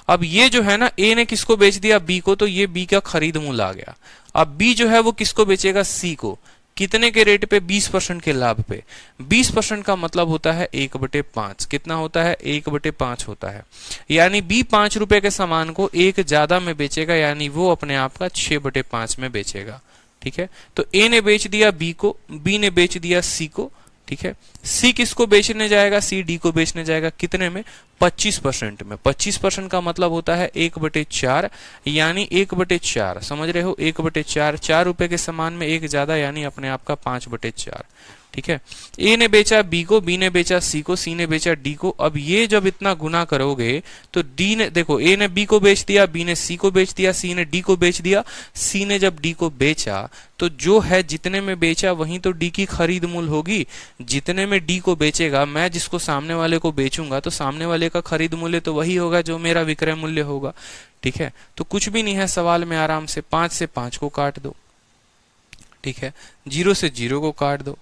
अब ये जो है ना, ए ने किसको बेच दिया, बी को, तो ये बी का खरीद मूल्य आ गया। अब बी जो है वो किसको बेचेगा, सी को। कितने के रेट पे, 20% के लाभ पे। 20% का मतलब होता है 1/5। कितना होता है, 1/5 होता है, यानी बी 5 रुपए के सामान को 1 ज्यादा में बेचेगा, यानी वो अपने आप का 6/5 में बेचेगा। ठीक है, तो ए ने बेच दिया बी को, बी ने बेच दिया सी को। ठीक है, सी किसको बेचने जाएगा, सी डी को बेचने जाएगा। कितने में, 25% में। 25% का मतलब होता है 1/4, यानी 1/4, समझ रहे हो, 1/4। 4 रुपए के सामान में 1 ज्यादा, यानी अपने आप का 5/4। ठीक है, ए ने बेचा बी को, बी ने बेचा सी को, सी ने बेचा डी को। अब ये जब इतना गुना करोगे तो डी ने, देखो ए ने बी को बेच दिया, बी ने सी को बेच दिया, सी ने डी को बेच दिया। सी ने जब डी को बेचा तो जो है जितने में बेचा वहीं तो डी की खरीद मूल्य होगी। जितने में डी को बेचेगा, मैं जिसको सामने वाले को बेचूंगा तो सामने वाले का खरीद मूल्य तो वही होगा जो मेरा विक्रय मूल्य होगा। ठीक है, तो कुछ भी नहीं है सवाल में, आराम से 5 से 5 को काट दो। ठीक है, 0 से 0 को काट दो।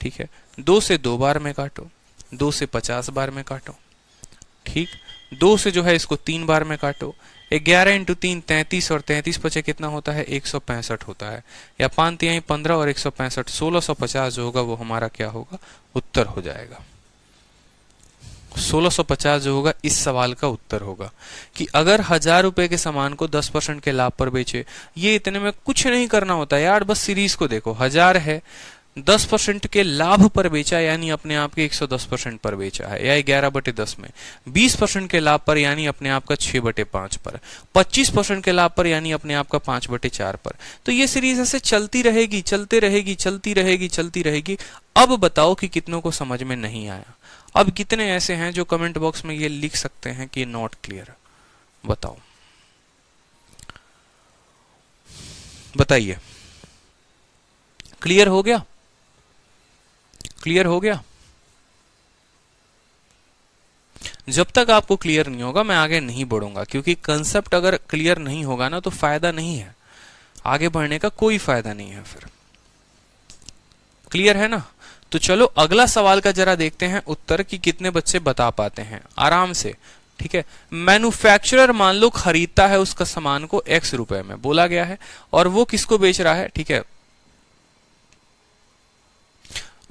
ठीक है, 2 से 2 बार में काटो, 2 से 50 बार में काटो। ठीक, 2 से जो है इसको 3 बार में काटो। 11 × 3 33, और 33 पचे कितना होता है, 165 होता है, या 5 × 3 15 और 165 1650 जो होगा वो हमारा क्या होगा, उत्तर हो जाएगा। 1650 जो होगा इस सवाल का उत्तर होगा कि अगर 1,000 रुपए के सामान को 10% के लाभ पर बेचे। ये इतने में कुछ नहीं करना होता यार, बस सीरीज को देखो, 1,000 है, 10% के लाभ पर बेचा यानी अपने आप के 110% पर बेचा है, या 11/10 में। 20% के लाभ पर यानी अपने आप का 6/5 पर। 25% के लाभ पर यानी अपने आप का 5/4 पर। तो ये सीरीज ऐसे चलती रहेगी, चलती रहेगी, चलती रहेगी, चलती रहेगी। अब बताओ कि कितनों को समझ में नहीं आया। अब कितने ऐसे हैं जो कमेंट बॉक्स में ये लिख सकते हैं कि नॉट क्लियर? बताओ, बताइए। क्लियर हो गया? क्लियर हो गया? जब तक आपको क्लियर नहीं होगा मैं आगे नहीं बढ़ूंगा, क्योंकि कंसेप्ट अगर क्लियर नहीं होगा ना तो फायदा नहीं है, आगे बढ़ने का कोई फायदा नहीं है फिर। क्लियर है ना? तो चलो अगला सवाल का जरा देखते हैं उत्तर कि कितने बच्चे बता पाते हैं आराम से। ठीक है, मैन्युफैक्चरर मान लो खरीदता है उसका सामान को X रुपए में, बोला गया है, और वो किसको बेच रहा है? ठीक है,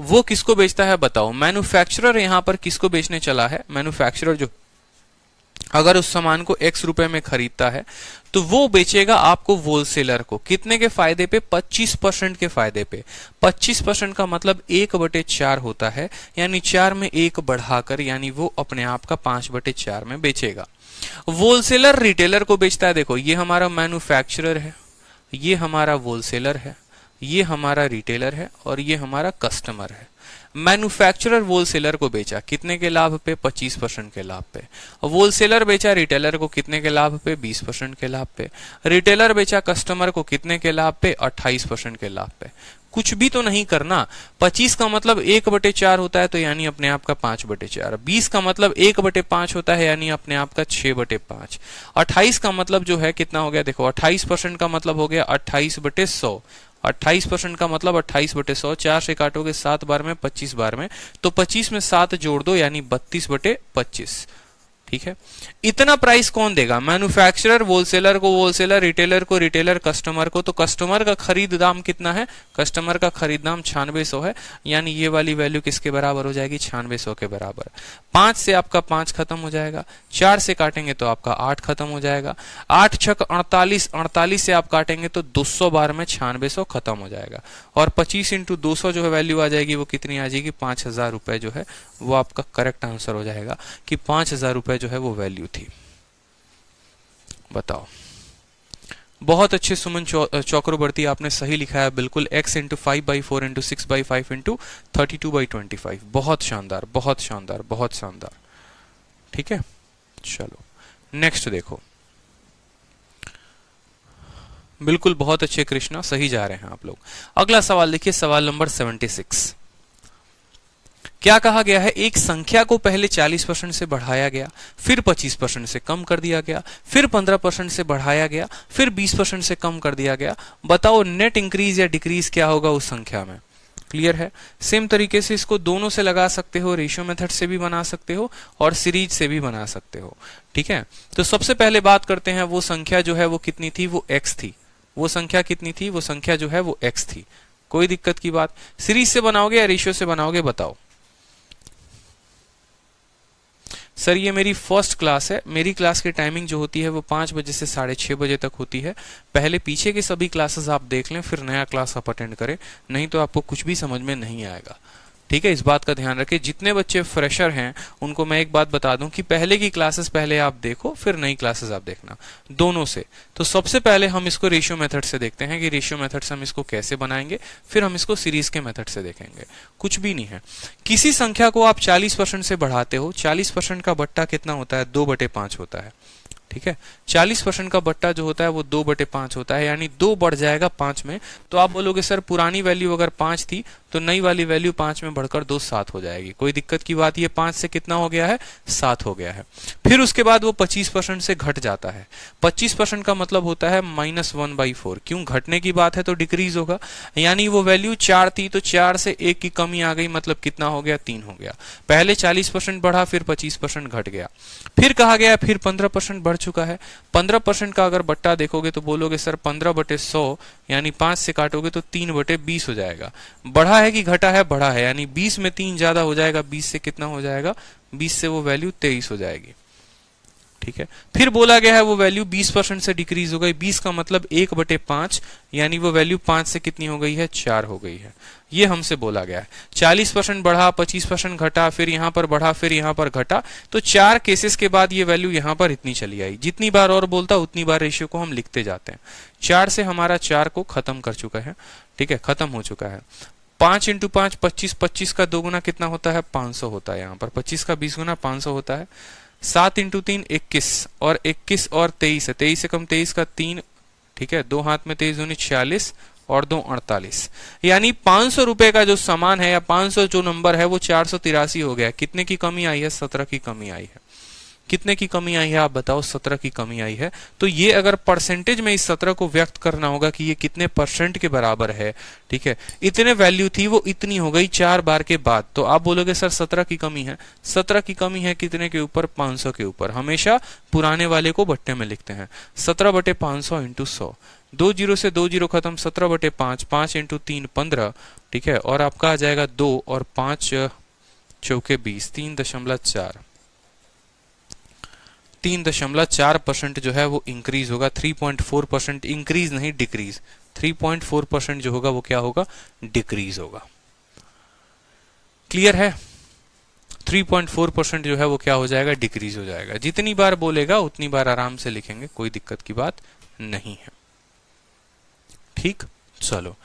वो किसको बेचता है बताओ। मैन्युफैक्चरर यहां पर किसको बेचने चला है? मैन्युफैक्चरर जो अगर उस सामान को X रुपए में खरीदता है तो वो बेचेगा आपको होलसेलर को कितने के फायदे पे? 25% के फायदे पे। 25% का मतलब 1/4 होता है, यानी 4 में 1 बढ़ाकर, यानी वो अपने आप का 5/4 में बेचेगा। होलसेलर रिटेलर को बेचता है। देखो ये हमारा मैन्युफैक्चरर है, ये हमारा होलसेलर है, ये हमारा रिटेलर है और ये हमारा कस्टमर है। मैन्युफैक्चरर होलसेलर को बेचा कितने के लाभ पे? 25% के लाभ पे। होलसेलर बेचा रिटेलर को कितने के लाभ पे? 20% के लाभ पे। रिटेलर बेचा कस्टमर को कितने के लाभ पे? 28% के लाभ पे। कुछ भी तो नहीं करना। 25 का मतलब 1/4 होता है, तो यानी अपने आप का 5/4। 20 का मतलब 1/5 होता है, यानी अपने आप का 6/5। 28 का मतलब जो है कितना हो गया? देखो 28% का मतलब हो गया 28/100। 28% का मतलब 28/100। 4 से काटोगे 7 बार में, 25 बार में, तो 25 में 7 जोड़ दो यानी 32/25। ठीक है, इतना प्राइस कौन देगा? मैन्युफैक्चरर होलसेलर को, होलसेलर रिटेलर को, रिटेलर कस्टमर को। तो कस्टमर का खरीद दाम कितना है? कस्टमर का खरीद दाम 9600 है, यानी ये वाली वैल्यू किसके बराबर हो जाएगी? 9600 के बराबर। 5 से आपका 5 खत्म हो जाएगा, 4 से काटेंगे तो आपका 8 खत्म हो जाएगा, 8 छक 48, 48 से आप काटेंगे तो 200 बार में 9600 खत्म हो जाएगा, और 25 इंटू 200 जो है वैल्यू आ जाएगी, वो कितनी आ जाएगी? 5000 रुपए जो है वो आपका करेक्ट आंसर हो जाएगा कि 5000 रुपए जो है वो वैल्यू थी। बताओ, बहुत अच्छे सुमन चक्रवर्ती, आपने सही लिखा है बिल्कुल। x into 5/4 into 6/5 into 32/25। बहुत शानदार, बहुत शानदार, बहुत शानदार। ठीक है, चलो नेक्स्ट देखो। बिल्कुल बहुत अच्छे कृष्णा, सही जा रहे हैं आप लोग। अगला सवाल देखिए, सवाल नंबर 76। क्या कहा गया है? एक संख्या को पहले 40% से बढ़ाया गया, फिर 25% से कम कर दिया गया, फिर 15% से बढ़ाया गया, फिर 20% से कम कर दिया गया। बताओ नेट इंक्रीज या डिक्रीज क्या होगा उस संख्या में? क्लियर है? सेम तरीके से इसको दोनों से लगा सकते हो, रेशियो मेथड से भी बना सकते हो और सीरीज से भी बना सकते हो। ठीक है, तो सबसे पहले बात करते हैं, वो संख्या जो है वो कितनी थी? वो x थी। वो संख्या कितनी थी? वो संख्या जो है वो x थी। कोई दिक्कत की बात? सीरीज से बनाओगे या रेशियो से बनाओगे? बताओ। सर ये मेरी फर्स्ट क्लास है, मेरी क्लास की टाइमिंग जो होती है वो 5 बजे से 6:30 बजे तक होती है। पहले पीछे के सभी क्लासेस आप देख लें, फिर नया क्लास आप अटेंड करें, नहीं तो आपको कुछ भी समझ में नहीं आएगा। ठीक है, इस बात का ध्यान रखें। जितने बच्चे फ्रेशर हैं उनको मैं एक बात बता दूं कि पहले की क्लासेस पहले आप देखो, फिर नई क्लासेस आप देखना, दोनों से। तो सबसे पहले हम इसको रेशियो मेथड से देखते हैं कि रेशियो मेथड से हम इसको कैसे बनाएंगे, फिर हम इसको सीरीज के मेथड से देखेंगे। कुछ भी नहीं है, किसी संख्या को आप 40% से बढ़ाते हो, 40% का बट्टा कितना होता है? 2/5 होता है। ठीक है, 40% का बट्टा जो होता है वो 2/5 होता है, यानी 2 बढ़ जाएगा 5 में। तो आप बोलोगे सर पुरानी वैल्यू अगर 5 थी तो नई वाली वैल्यू 5 में बढ़कर 2 7 हो जाएगी। कोई दिक्कत की बात? ये 5 से कितना हो गया है? 7 हो गया है। फिर उसके बाद वो 25% से घट जाता है। 25% का मतलब होता है -1/4। क्यों? घटने की बात है तो डिक्रीज होगा, यानी वो वैल्यू 4 थी तो 4 से 1 की कमी आ गई, मतलब कितना हो गया? 3 हो गया। पहले 40% बढ़ा, फिर 25% घट गया। फिर कहा गया फिर 15% बढ़ चुका है। 15% का अगर बट्टा देखोगे तो बोलोगे सर 15/100, यानी 5 से काटोगे तो 3/20 हो जाएगा। बढ़ा है कि घटा है? बढ़ा है, यानी 20 में 3 ज्यादा हो जाएगा। 20 से कितना हो जाएगा? 20 से वो वैल्यू 23 हो जाएगी। ठीक है। फिर बोला गया है वो वैल्यू 20% से डिक्रीज हो गई। 20 का मतलब 1/5, यानी वो वैल्यू 5 से कितनी हो गई है, 4 हो गई है। ये हमसे बोला गया है। 40% बढ़ा, 25% घटा, फिर यहां पर बढ़ा, फिर यहां पर घटा, तो 4 केसेस के बाद ये वैल्यू यहां पर इतनी चली आई। जितनी बार और बोलता उतनी बार रेशियो को हम लिखते जाते हैं। 4 से हमारा 4 को खत्म कर चुका है, ठीक है, खत्म हो चुका है। 5 × 5 25, 25 का 2 गुना कितना होता है, 500 होता है। यहाँ पर 25 का 20 गुना 500 होता है। 7 × 3 21, और 21 और 23 है, 23 से कम 23 का 3, ठीक है, 2 हाथ में 23 दूनी 46 और 2 48, यानी 500 रुपए का जो सामान है या 500 जो नंबर है वो 483 हो गया। कितने की कमी आई है, 17 की कमी आई है। कितने की कमी आई है आप बताओ, 17 की कमी आई है। तो ये अगर परसेंटेज में इस 17 को व्यक्त करना होगा कि ये कितने परसेंट के बराबर है, ठीक है, इतने वैल्यू थी वो इतनी हो गई 4 बार के बाद। तो आप बोलोगे सर 17 की कमी है। 17 की कमी है कितने के ऊपर, 500 के ऊपर। हमेशा पुराने वाले को बट्टे में लिखते हैं। 17/500 × 100, 2 जीरो से 2 जीरो खत्म, 17/5, 5 × 3 15, ठीक है, और आपका आ जाएगा 2 और 5 चौके 20, 3.4, 3.4% जो है वो इंक्रीज होगा। 3.4% इंक्रीज नहीं डिक्रीज, 3.4% जो होगा वो क्या होगा, डिक्रीज होगा। क्लियर है, 3.4% जो है वो क्या हो जाएगा, डिक्रीज हो जाएगा। जितनी बार बोलेगा उतनी बार आराम से लिखेंगे, कोई दिक्कत की बात नहीं है। ठीक, चलो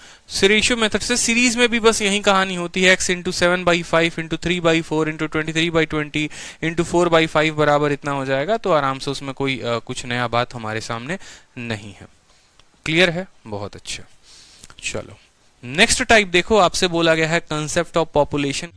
रेशियो मेथड से सीरीज में भी बस यही कहानी होती है। x × 7/5 × 3/4 × 23/20 × 4/5 बराबर इतना हो जाएगा। तो आराम से उसमें कोई कुछ नया बात हमारे सामने नहीं है। क्लियर है, बहुत अच्छा। चलो नेक्स्ट टाइप देखो, आपसे बोला गया है कंसेप्ट ऑफ पॉपुलेशन।